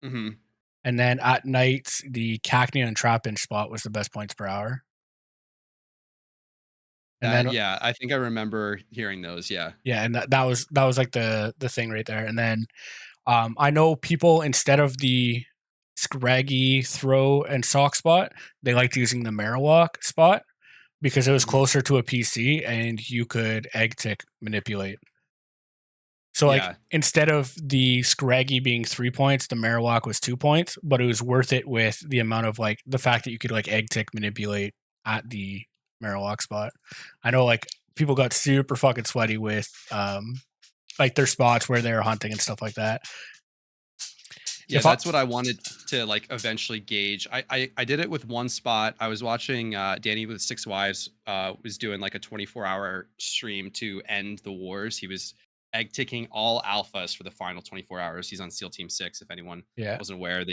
Mhm. and then at night, the cacnea and trapinch spot was the best points per hour, and That then yeah, I think I remember hearing those, yeah. yeah, and that was like the thing right there, and then I know people instead of the scraggy throw and sock spot, they liked using the Marowak spot because it was Mhm. closer to a PC and you could egg tick manipulate. So like Yeah, instead of the scraggy being 3 points, the Marowak was 2 points, but it was worth it with the amount of like the fact that you could like egg tick manipulate at the Marowak spot. I know like people got super fucking sweaty with like their spots where they were hunting and stuff like that. yeah, If I that's what I wanted to, like, eventually gauge. I did it with one spot. I was watching, Danny with 6 Wives, was doing, like, a 24-hour stream to end the wars. He was egg ticking all alphas for the final 24 hours. He's on SEAL Team 6, if anyone yeah. wasn't aware,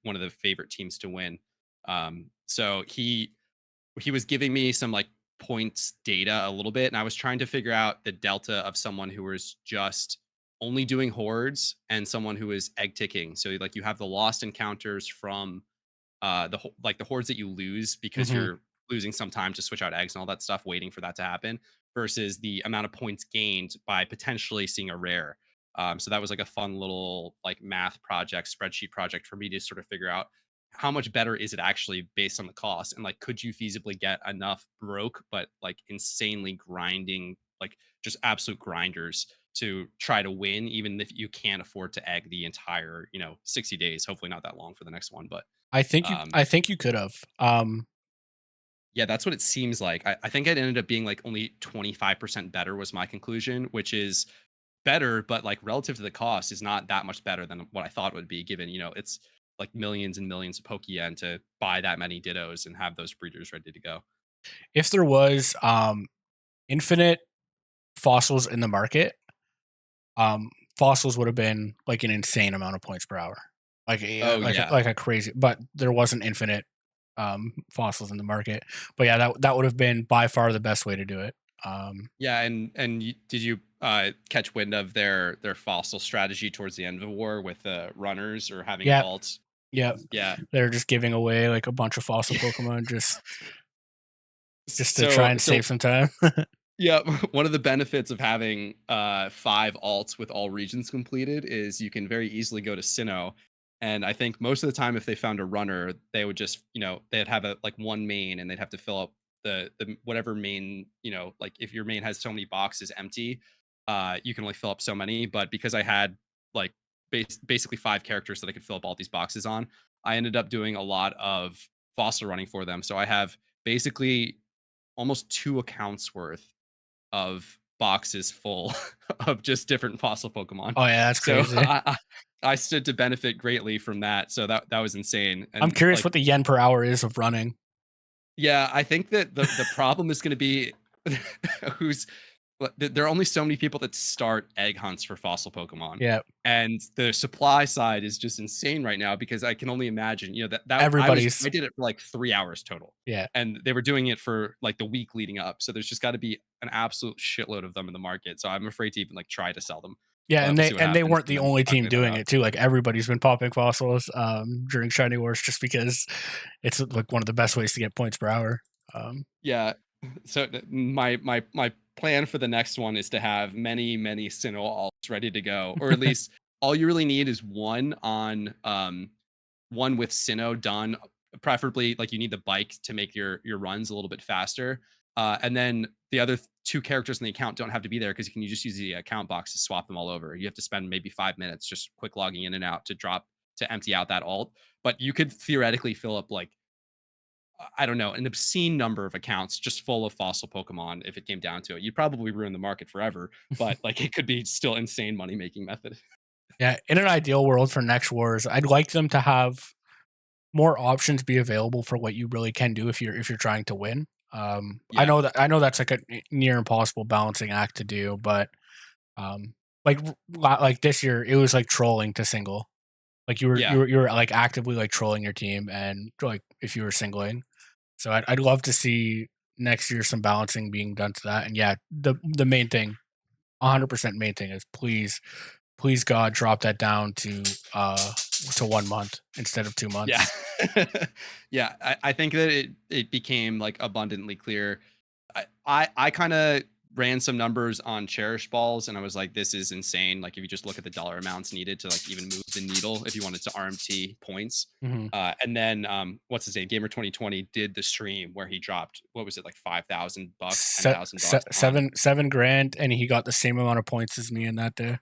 one of the favorite teams to win. So he was giving me some like points data a little bit, and I was trying to figure out the delta of someone who was just only doing hordes and someone who is egg ticking. So like you have the lost encounters from like the hordes that you lose because Mhm. you're losing some time to switch out eggs and all that stuff, waiting for that to happen, versus the amount of points gained by potentially seeing a rare. So that was like a fun little like math project, spreadsheet project for me to sort of figure out how much better is it actually based on the cost, and like could you feasibly get enough broke but like insanely grinding, like just absolute grinders to try to win, even if you can't afford to egg the entire 60 days. Hopefully not that long for the next one, but um, I think you could have. yeah, that's what it seems like. I think it ended up being like only 25% better was my conclusion, which is better, but like relative to the cost is not that much better than what I thought it would be, given, it's like millions and millions of Pokeyen to buy that many Dittos and have those breeders ready to go. If there was infinite fossils in the market, fossils would have been like an insane amount of points per hour, Oh yeah. like a crazy. But there wasn't infinite fossils in the market. But yeah, that would have been by far the best way to do it. Yeah, and did you catch wind of their fossil strategy towards the end of the war with runners or having Yeah, vaults? yeah, Yeah. they're just giving away like a bunch of fossil Yeah. Pokemon just to try So and save some time. yeah, one of the benefits of having 5 alts with all regions completed is you can very easily go to Sinnoh, and I think most of the time if they found a runner, they would just, they'd have a like one main and they'd have to fill up the whatever main, like if your main has so many boxes empty, you can only fill up so many, but because I had like basically 5 characters that I could fill up all these boxes on, I ended up doing a lot of fossil running for them. So I have basically almost 2 accounts worth of boxes full of just different fossil Pokemon. Oh yeah, that's So crazy. I stood to benefit greatly from that. So that was insane. I'm And curious like, what the yen per hour is of running. yeah, I think that the problem is going to be who's there are only so many people that start egg hunts for fossil Pokemon. Yeah, And the supply side is just insane right now because I can only imagine, that I everybody's. did it for like 3 hours total. Yeah, And they were doing it for like the week leading up. So there's just got to be an absolute shitload of them in the market. So I'm afraid to even like try to sell them. yeah, But and we'll they see what and they happens weren't and the then only team calculate that doing out. it too. Like everybody's been popping fossils during Shiny Wars just because it's like one of the best ways to get points per hour. Yeah. So my plan for the next one is to have many Sinnoh alts ready to go, or at least all you really need is one with Sinnoh done. Preferably, like you need the bike to make your runs a little bit faster, and then the other 2 characters in the account don't have to be there because you just use the account box to swap them all over. You have to spend maybe 5 minutes just quick logging in and out to empty out that alt, but you could theoretically fill up like I don't know, an obscene number of accounts just full of fossil Pokemon if it came down to it. You'd probably ruin the market forever, but like it could be still insane money making method. Yeah, in an ideal world for next wars, I'd like them to have more options be available for what you really can do if you're trying to win. Yeah. I know that's like a near impossible balancing act to do, but um, like like this year, it was like trolling to single. Like Yeah. you were like actively like trolling your team, and like if you were singling. So I'd love to see next year some balancing being done to that. And yeah, the main thing, 100% main thing is please God drop that down to 1 month instead of 2 Yeah. months. Yeah. I think that it became like abundantly clear. I kind of ran some numbers on cherish balls and I was like, this is insane. Like if you just look at the dollar amounts needed to like even move the needle if you wanted to RMT points. Mhm. And then what's his name? Gamer 2020 did the stream where he dropped what was it like $5,000, $10,000 on. 7 grand, and he got the same amount of points as me in that day.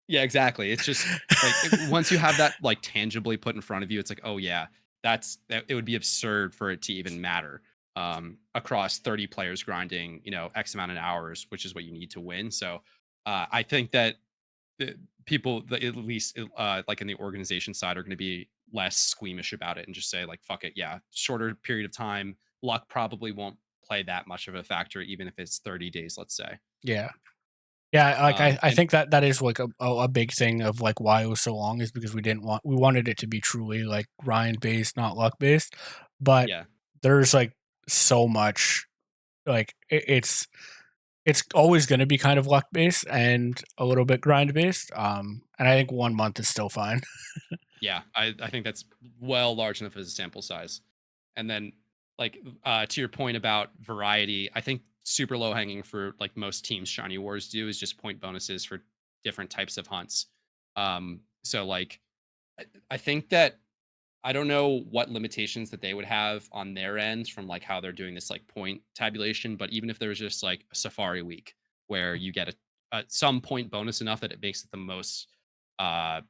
Yeah, exactly. It's just like once you have that like tangibly put in front of you, it's like, oh yeah, that it would be absurd for it to even matter across 30 players grinding, X amount of hours, which is what you need to win. So I think that the people that at least like in the organization side are going to be less squeamish about it and just say like, fuck it. Yeah. Shorter period of time. Luck probably won't play that much of a factor, even if it's 30 days, let's say. Yeah. Yeah, like I And think that is like a big thing of like why it was so long is because we wanted it to be truly like grind based, not luck based. But yeah, there's like so much like it's always going to be kind of luck based and a little bit grind based. And I think 1 month is still fine. yeah, I think that's well large enough as a sample size. And then, like, to your point about variety, I think super low hanging fruit, like most teams Shiny Wars do, is just point bonuses for different types of hunts. So like, I think that I don't know what limitations that they would have on their end from like how they're doing this like point tabulation, but even if there was just like a Safari week where you get some point bonus enough that it makes it the most uh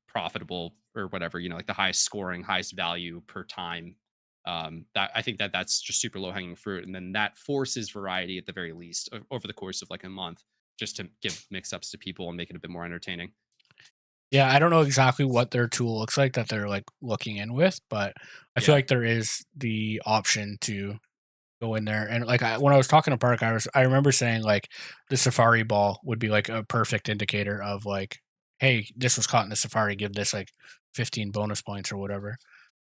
profitable or whatever, like the highest scoring, highest value per time. That I think that that's just super low hanging fruit, and then that forces variety at the very least over the course of like a month, just to give mix ups to people and make it a bit more entertaining. Yeah, I don't know exactly what their tool looks like that they're like looking in with, but I feel Yeah, like there is the option to go in there. And like when I was talking to Park, I remember saying like the Safari ball would be like a perfect indicator of like, hey, this was caught in the Safari, give this like 15 bonus points or whatever.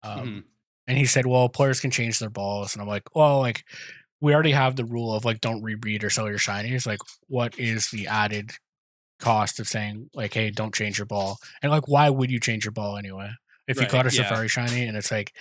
Um, Mhm. and he said, well, players can change their balls. And I'm like, well, like we already have the rule of like don't rebreed or sell your shinies. Like, what is the added cost of saying like, hey, don't change your ball? And like, why would you change your ball anyway? If you Right, caught a yeah. Safari shiny and it's like,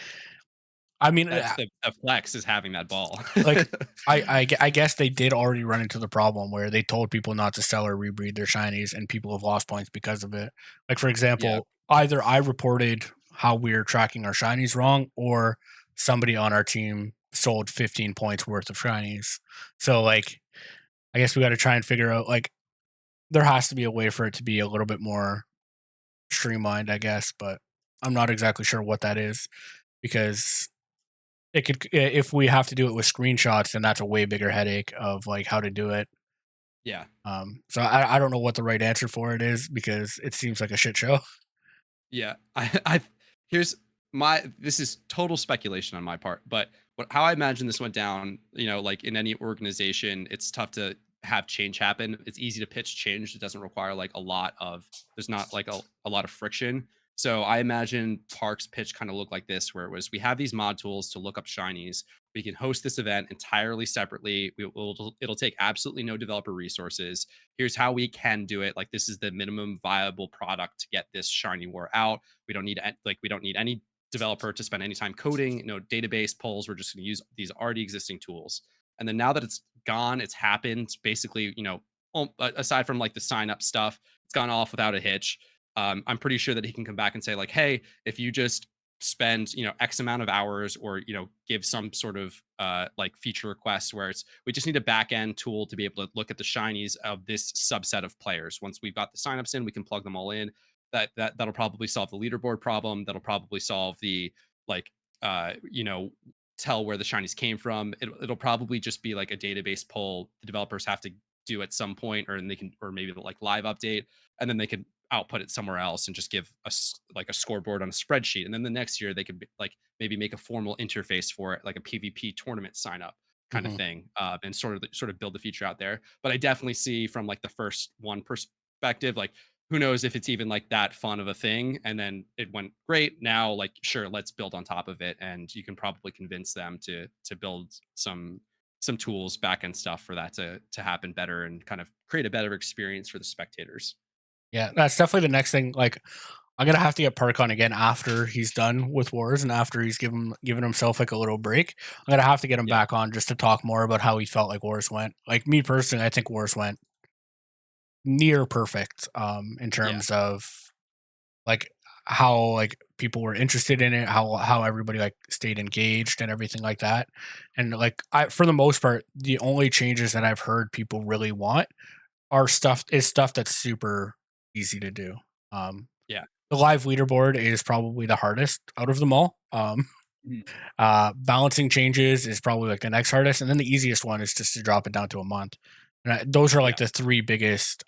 I mean, That's the flex is having that ball. like I guess they did already run into the problem where they told people not to sell or rebreed their shinies, and people have lost points because of it. Like for Yeah, example, either I reported how we are tracking our shinies wrong, or somebody on our team sold 15 points worth of shinies. So like, I guess we got to try and figure out like there has to be a way for it to be a little bit more streamlined, I guess, but I'm not exactly sure what that is because it could if we have to do it with screenshots, then that's a way bigger headache of like how to do it. yeah. So I don't know what the right answer for it is because it seems like a shit show. Yeah, I here's my this is total speculation on my part, but how I imagine this went down, like in any organization, it's tough to have change happen. It's easy to pitch change. It doesn't require like a lot of there's not like a lot of friction. So I imagine Park's pitch kind of looked like this, where it was we have these mod tools to look up shinies. We can host this event entirely separately. It'll take absolutely no developer resources. Here's how we can do it. Like this is the minimum viable product to get this shiny war out. We don't need any developer to spend any time coding, no database polls. We're just going to use these already existing tools. And then now that it's gone, it's happened. Basically, aside from like the sign up stuff, it's gone off without a hitch. I'm pretty sure that he can come back and say like, hey, if you just spend x amount of hours or give some sort of like feature request where it's we just need a back end tool to be able to look at the shinies of this subset of players. Once we've got the signups in, we can plug them all in. That'll probably solve the leaderboard problem. That'll probably solve the like uh you know tell where the shinies came from. It'll probably just be like a database pull the developers have to do at some point, or they can, or maybe like live update, and then they can output it somewhere else and just give us like a scoreboard on a spreadsheet. And then the next year they could like maybe make a formal interface for it, like a PvP tournament sign up kind of Hmm. thing, and sort of build the feature out there. But I definitely see from like the first one perspective, like who knows if it's even like that fun of a thing. And then it went great. Now, like sure, let's build on top of it, and you can probably convince them to build some tools, back end stuff for that to happen better and kind of create a better experience for the spectators. Yeah, that's definitely the next thing. Like I'm gonna have to get Park on again after he's done with Wars and after he's given himself like a little break. I'm gonna have to get him Yeah, back on just to talk more about how he felt like Wars went. Like me personally, I think Wars went near perfect in yeah, terms of like how like people were interested in it, how everybody like stayed engaged and everything like that. And like I for the most part, the only changes that I've heard people really want are stuff that's super easy to do. Um yeah. the live leaderboard is probably the hardest out of them all. Mhm. Balancing changes is probably like the next hardest, and then the easiest one is just to drop it down to a month. And those are like Yeah. the three biggest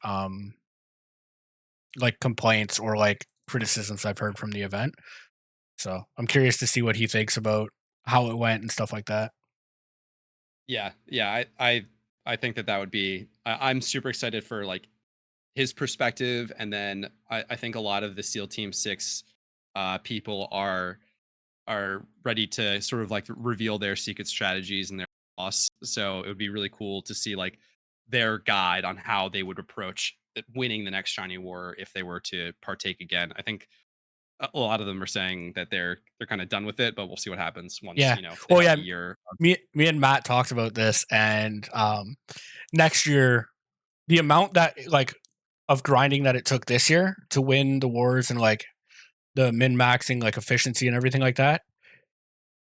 like complaints or like criticisms I've heard from the event. So I'm curious to see what he thinks about how it went and stuff like that. Yeah, yeah, I think that would be I'm super excited for, like, his perspective, and then I think a lot of the SEAL Team 6, people are ready to sort of, like, reveal their secret strategies and their loss, so it would be really cool to see, like, their guide on how they would approach, winning the next Shiny War if they were to partake again. I think a lot of them are saying that they're kinda done with it, but we'll see what happens once, Yeah. they Well, have yeah. a year. Me and Matt talked about this, and next year, the amount that like of grinding that it took this year to win the wars and like the min maxing like efficiency and everything like that.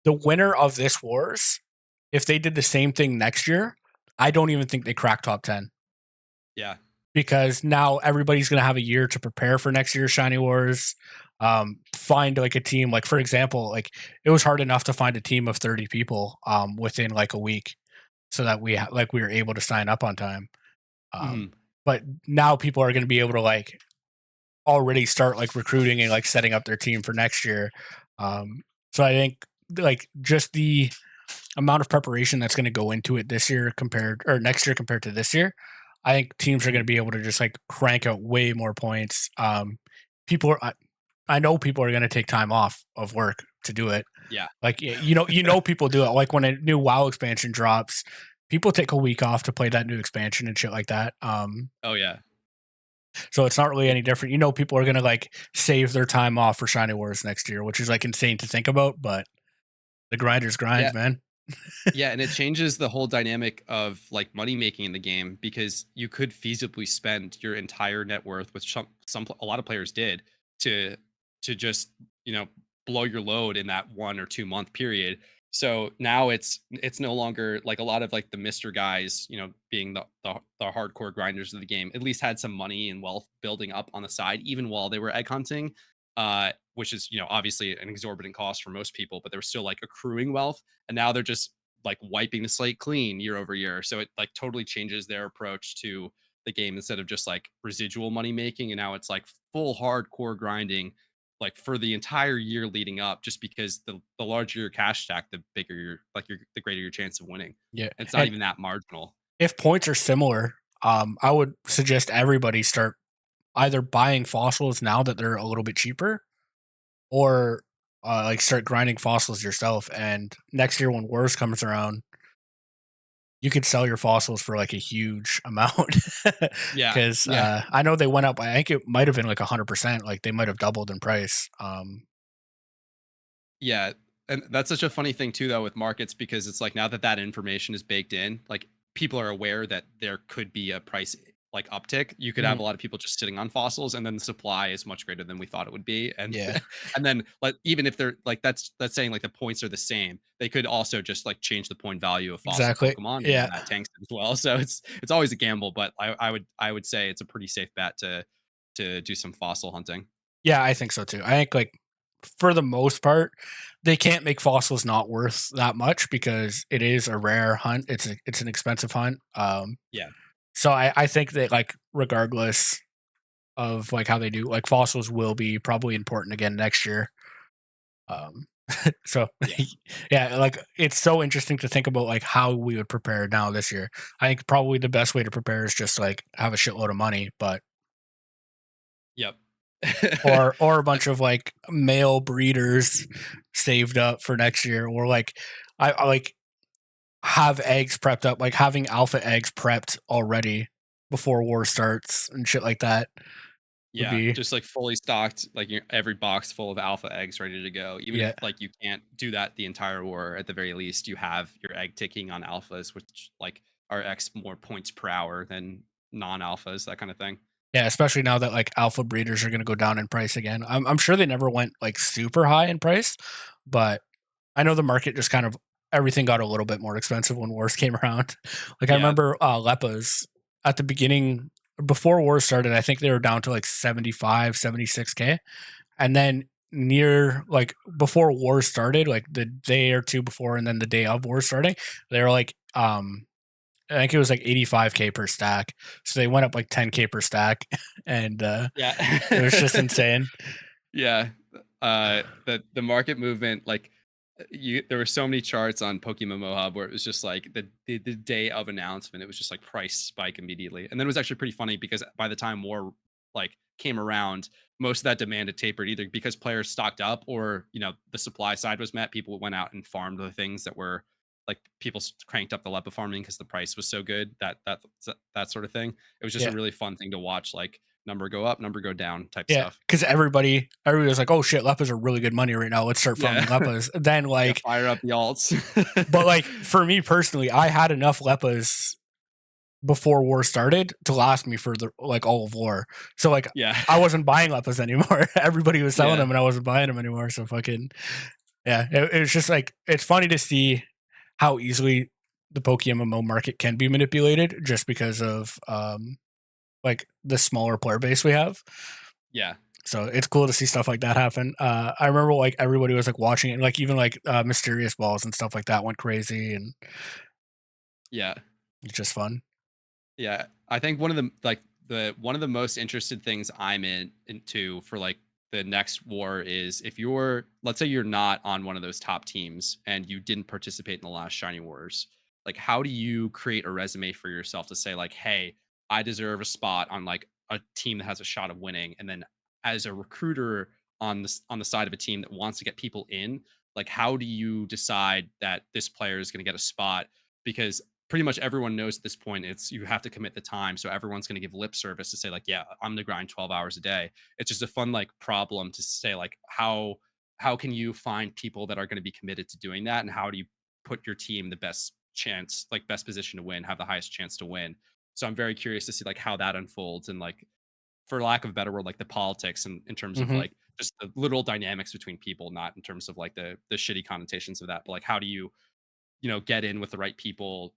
The winner of this wars, if they did the same thing next year, I don't even think they crack top 10 Yeah. because now everybody's going to have a year to prepare for next year's Shiny Wars. Find like a team, like for example, like it was hard enough to find a team of 30 people within like a week so that like we were able to sign up on time. Um, Mhm. but now people are going to be able to like already start like recruiting and like setting up their team for next year. Um, so I think like just amount of preparation that's going to go into it this year compared or next year compared to this year, I think teams are going Mhm. to be able to just like crank out way more points. People are, I know people are going to take time off of work to do it. Yeah. Like you know, people do it. Like when a new WoW expansion drops, people take a week off to play that new expansion and shit like that. Oh, yeah. So it's not really Y any different. You know, people are gonna like save their time off for Shiny Wars next year, which is like insane to think about. But the grinders yeah. grind, man. Yeah, and it changes the whole dynamic of like money making in the game because you could feasibly spend your entire net worth, which a lot of players did, to just you know blow your load in that 1 or 2 month period. So now it's no longer like a lot of like the Mister guys, being the hardcore grinders of the game. At least had some money and wealth building up on the side, even while they were egg hunting, which is obviously an exorbitant cost for most people, but they were still like accruing wealth, and now they're just like wiping the slate clean year over year. So it like totally changes their approach to the game instead of just like residual money making. And now it's like full hardcore grinding like for the entire year leading up, just because the larger your cash stack, the bigger the greater your chance of winning. Yeah, And it's not and even that marginal. if points are similar, I would suggest everybody start either buying fossils now that they're a little bit cheaper, or like start grinding fossils yourself. And next year when Wars comes around, you could sell your fossils for like a huge amount Yeah. because Yeah. I know they went up. I think it might have been like 100%. Like they might have doubled in price. Yeah, and that's such a funny thing too, though, with markets because it's like now that that information is baked in, like people are aware that there could be a price like uptick. You could have Mhm. a lot of people just sitting on fossils, and then the supply is much greater than we thought it would be. And Yeah, and then like even if they're like that's saying like the points are the same, they could also just like change the point value of fossil exactly. Pokemon, and then Yeah, that tanks it as well. So it's always a gamble, but I would say it's a pretty safe bet to do some fossil hunting. yeah, I think so too. I think like for the most part, they can't make fossils not worth that much because it is a rare hunt. It's an expensive hunt. Yeah. So I think that like regardless of like how they do, like fossils will be probably important again next year. Um, so Yeah. yeah, like it's so interesting to think about like how we would prepare now this year. I think probably the best way to prepare is just like have a shitload of money, but Yep. or a bunch of like male breeders saved up for next year, or like I like have eggs prepped up, like having alpha eggs prepped already before war starts and shit like that would Yeah, be just, like, fully stocked, like, your every box full of alpha eggs ready to go. Even yeah. if, like, you can't do that the entire war, at the very least, you have your egg ticking on alphas, which, like, are X more points per hour than non-alphas, that kinda thing. Yeah, especially now that like alpha breeders are going to go down in price again. I'm sure they never went like super high in price, but I know the market just kind of everything got a little bit more expensive when wars came around. Like I Yeah. remember Leppas at the beginning before war started, I think they were down to like 75, 76K. And then near like before war started, like the day or two before and then the day of war starting, they were like I think it was like 85K per stack. So they went up like 10K per stack and Yeah. it was just insane. Yeah, the market movement, like, you there were so many charts on Pokemon Mohab where it was just like the day of announcement, it was just like price spike immediately, and then it was actually pretty funny because by the time war like came around, most of that demand had tapered either because players stocked up or the supply side was met. People went out and farmed the things that were like people cranked up the Lepa farming because the price was so good that sort of thing. It was just a Yeah. really fun thing to watch, like number go up, number go down type Yeah. stuff. Because everybody was like, oh shit, Leppas are really good money right now. Let's start Yeah. farming Leppas. Then Yeah, like fire up the alts. but like for me personally, I had enough Leppas before war started to last me for the like all of war. So like Yeah. I wasn't buying Leppas anymore. Everybody was selling Yeah. them and I wasn't buying them anymore. So fucking yeah, it was just like it's funny to see how easily the PokeMMO market can be manipulated just because of like the smaller player base we have. Yeah. So it's cool to see stuff like that happen. I remember like everybody was like watching it, like even like mysterious balls and stuff like that went crazy, and Yeah. it's just fun. Yeah. I think one of the most interested things I'm into for like the next war is if you're, let's say you're not on one of those top teams and you didn't participate in the last Shiny Wars, like how do you create a resume for yourself to say like, hey, I deserve a spot on like a team that has a shot of winning, and then as a recruiter on the side of a team that wants to get people in, like how do you decide that this player is going to get a spot? Because pretty much everyone knows at this point it's you have to commit the time, so everyone's going to give lip service to say like, yeah, I'm going to grind 12 hours a day. It's just a fun like problem to say like how can you find people that are going to be committed to doing that, and how do you put your team the best chance, like best position to win, have the highest chance to win. So I'm very curious to see like how that unfolds, and like for lack of a better word, like the politics and in terms of Hmm. like just the literal dynamics between people, not in terms of like the shitty connotations of that, but like how do you, get in with the right people,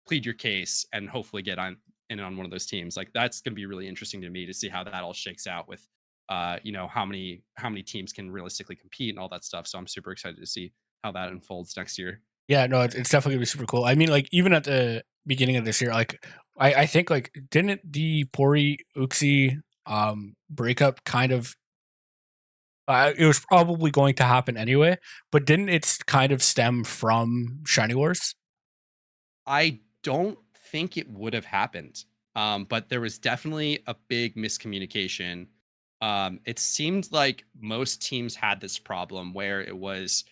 plead your case, and hopefully get on in on one of those teams. Like that's going to be really interesting to me to see how that all shakes out with, how many teams can realistically compete and all that stuff. So I'm super excited to see how that unfolds next year. Yeah, no, it's definitely gonna be super cool. I mean, like even at the beginning of this year, like I think like didn't the Pori Uxie breakup kind of it was probably going to happen anyway, but didn't it kind of stem from Shiny Wars? I don't think it would have happened. But there was definitely a big miscommunication. It seemed like most teams had this problem where it was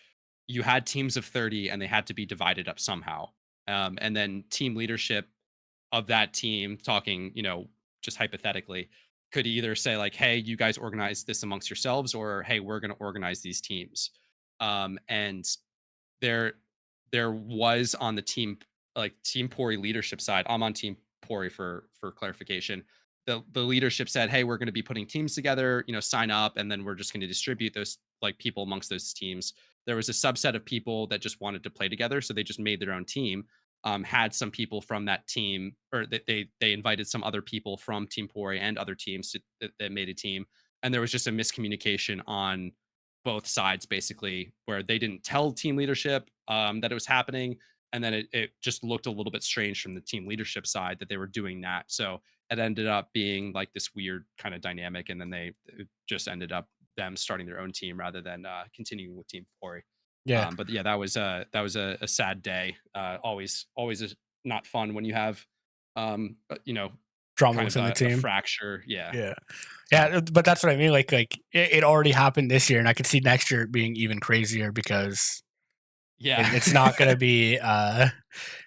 you had teams of 30 and they had to be divided up somehow. And then team leadership of that team, talking, just hypothetically, could either say, like, hey, you guys organize this amongst yourselves, or hey, we're going to organize these teams. And there there was on the team, like team Pori leadership side. I'm on team Pori for clarification. The leadership said, "Hey, we're going to be putting teams together, sign up, and then we're just going to distribute those like people amongst those teams." There was a subset of people that just wanted to play together, so they just made their own team. Had some people from that team, or they invited some other people from Team Pori and other teams that made a team, and there was just a miscommunication on both sides basically, where they didn't tell team leadership that it was happening, and then it just looked a little bit strange from the team leadership side that they were doing that. So it ended up being like this weird kind of dynamic, and then it just ended up them starting their own team rather than continuing with Team Corey. Yeah, But yeah, that was a sad day. Always is not fun when you have drama kind of within the a team. fracture. Yeah. Yeah. Yeah, but that's what I mean. Like it already happened this year, and I could see next year it being even crazier because Yeah. it's not going to be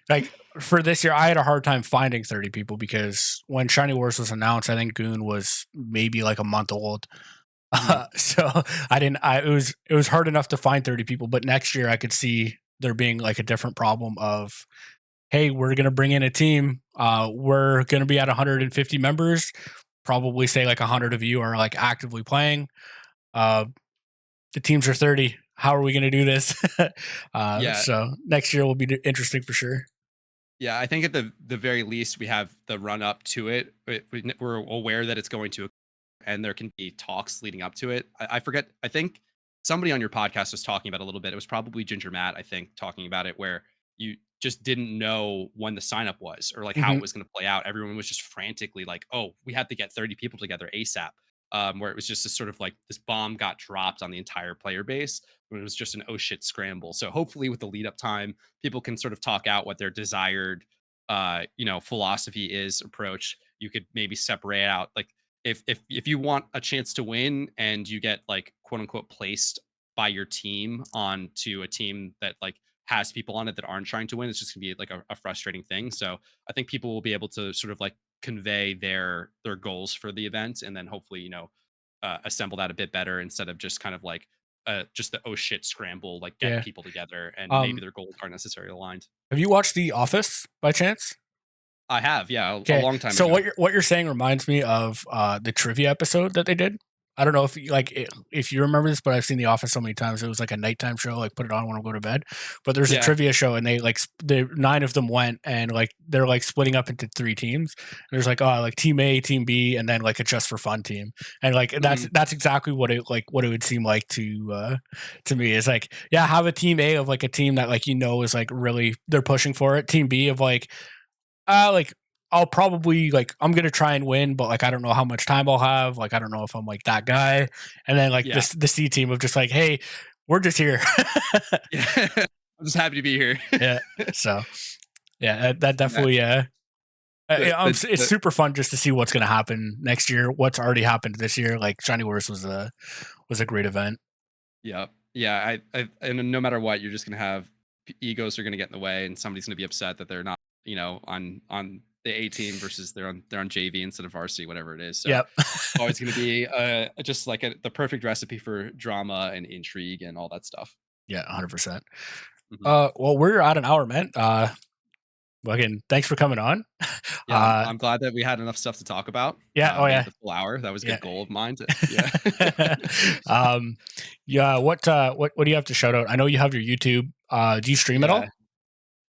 like for this year. I had a hard time finding 30 people because when Shiny Wars was announced, I think Goon was maybe like a month old. Mhm. So I didn't. It was hard enough to find 30 people, but next year I could see there being like a different problem of, hey, we're gonna bring in a team. We're gonna be at 150 members. Probably say like 100 of you are like actively playing. Uh, the teams are 30. How are we gonna do this? Yeah. So next year will be interesting for sure. Yeah, I think at the very least we have the run up to it. We're aware that it's going to, and there can be talks leading up to it. I forget. I think somebody on your podcast was talking about it a little bit. It was probably Ginger Matt, I think, talking about it, where you just didn't know when the sign up was or like how Hmm. it was going to play out. Everyone was just frantically like, "Oh, we have to get 30 people together ASAP." Where it was just a sort of like this bomb got dropped on the entire player base, but it was just an oh shit scramble. So hopefully, with the lead up time, people can sort of talk out what their desired philosophy is, approach. You could maybe separate out like if you want a chance to win and you get like quote unquote placed by your team onto a team that like has people on it that aren't trying to win, it's just gonna be like a frustrating thing. So I think people will be able to sort of like convey their goals for the event, and then hopefully assemble that a bit better instead of just kind of like just the oh shit scramble, like get Yeah. people together and maybe Um, their goals aren't necessarily aligned. have you watched The Office by chance? I have, yeah, a Okay, long time so ago. what you're saying reminds me of the trivia episode that they did. I don't know if you, like if you remember this, but I've seen The Office so many times. It was like a nighttime show, like put it on when I go to bed. But there's a Yeah. trivia show, and they like the nine of them went, and like they're like splitting up into three teams. There's like like team A, team B, and then like a just for fun team. And like Mhm. that's exactly what it would seem like to me is like, yeah, have a team A of like a team that like is like really they're pushing for it. Team B of like I'll probably like I'm gonna try and win, but like I don't know how much time I'll have. Like I don't know if I'm like that guy. And then like Yeah. this the C team of just like, hey, we're just here. Yeah. I'm just happy to be here. Yeah. So yeah, that Yeah. definitely The the it's the super fun just to see what's gonna happen next year. What's already happened this year. Like Shiny Wars was a great event. Yeah. Yeah, I and no matter what, you're just gonna have egos are gonna get in the way, and somebody's gonna be upset that they're not, on the A team versus they're on JV instead of varsity, whatever it is. So Yep. always gonna be just like the perfect recipe for drama and intrigue and all that stuff. Yeah, 100%. Mhm. Well, we're at an hour, man. Well, again, thanks for coming on. Yeah, I'm, Uh, I'm glad that we had enough stuff to talk about. yeah. Oh, Made it yeah. the full hour. That was a Yeah. good goal of mine. Yeah. um, yeah. What do you have to shout out? I know you have your YouTube. Do you stream at Yeah. all?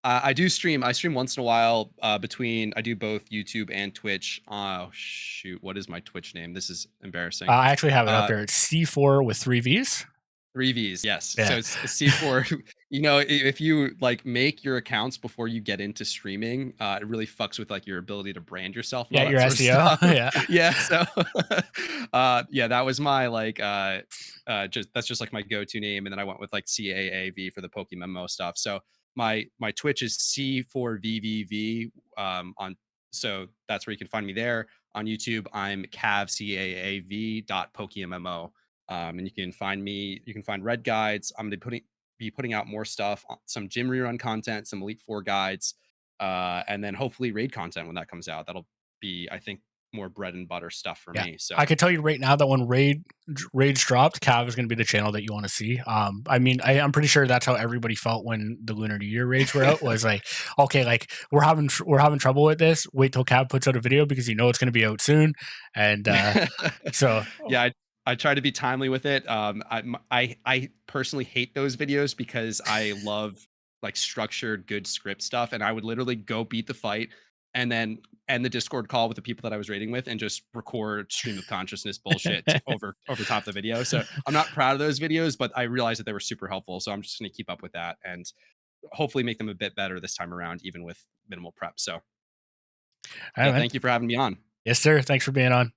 I do stream. I stream once in a while. Between I do both YouTube and Twitch. Oh shoot, what is my Twitch name? This is embarrassing. I actually have it up Uh, there. It's C4 with three V's. 3 Vs, yes. Yeah. So it's C4. If you like make your accounts before you get into streaming, it really fucks with like your ability to brand yourself and Yeah, all your that sort of SEO. stuff. Yeah. Yeah. So, yeah, that was my like, just that's just like my go-to name, and then I went with like CAAV for the Pokemon stuff. So my Twitch is C4VVV. On so that's where you can find me there. On YouTube, I'm CAV dot PokeMMO. And you can find red guides. I'm gonna be putting out more stuff, some gym rerun content, some Elite Four guides, and then hopefully raid content when that comes out. That'll be, I think, more bread and butter stuff for Yeah. me. I So can tell you right now that when Rage dropped, Cav is going to be the channel that you want to see. I mean, I'm pretty sure that's how everybody felt when the Lunar New Year raids were out. Was like, okay, like we're having trouble with this. Wait till Cav puts out a video because you know it's going to be out soon. And so yeah, I try to be timely with it. I personally hate those videos because I love like structured, good script stuff, and I would literally go beat the fight and then end the Discord call with the people that I was raiding with and just record stream of consciousness bullshit over top the video. So I'm not proud of those videos, but I realized that they were super helpful. So I'm just going to keep up with that and hopefully make them a bit better this time around, even with minimal prep. So all right, yeah, man. thank you for having me on. Yes, sir. Thanks for being on.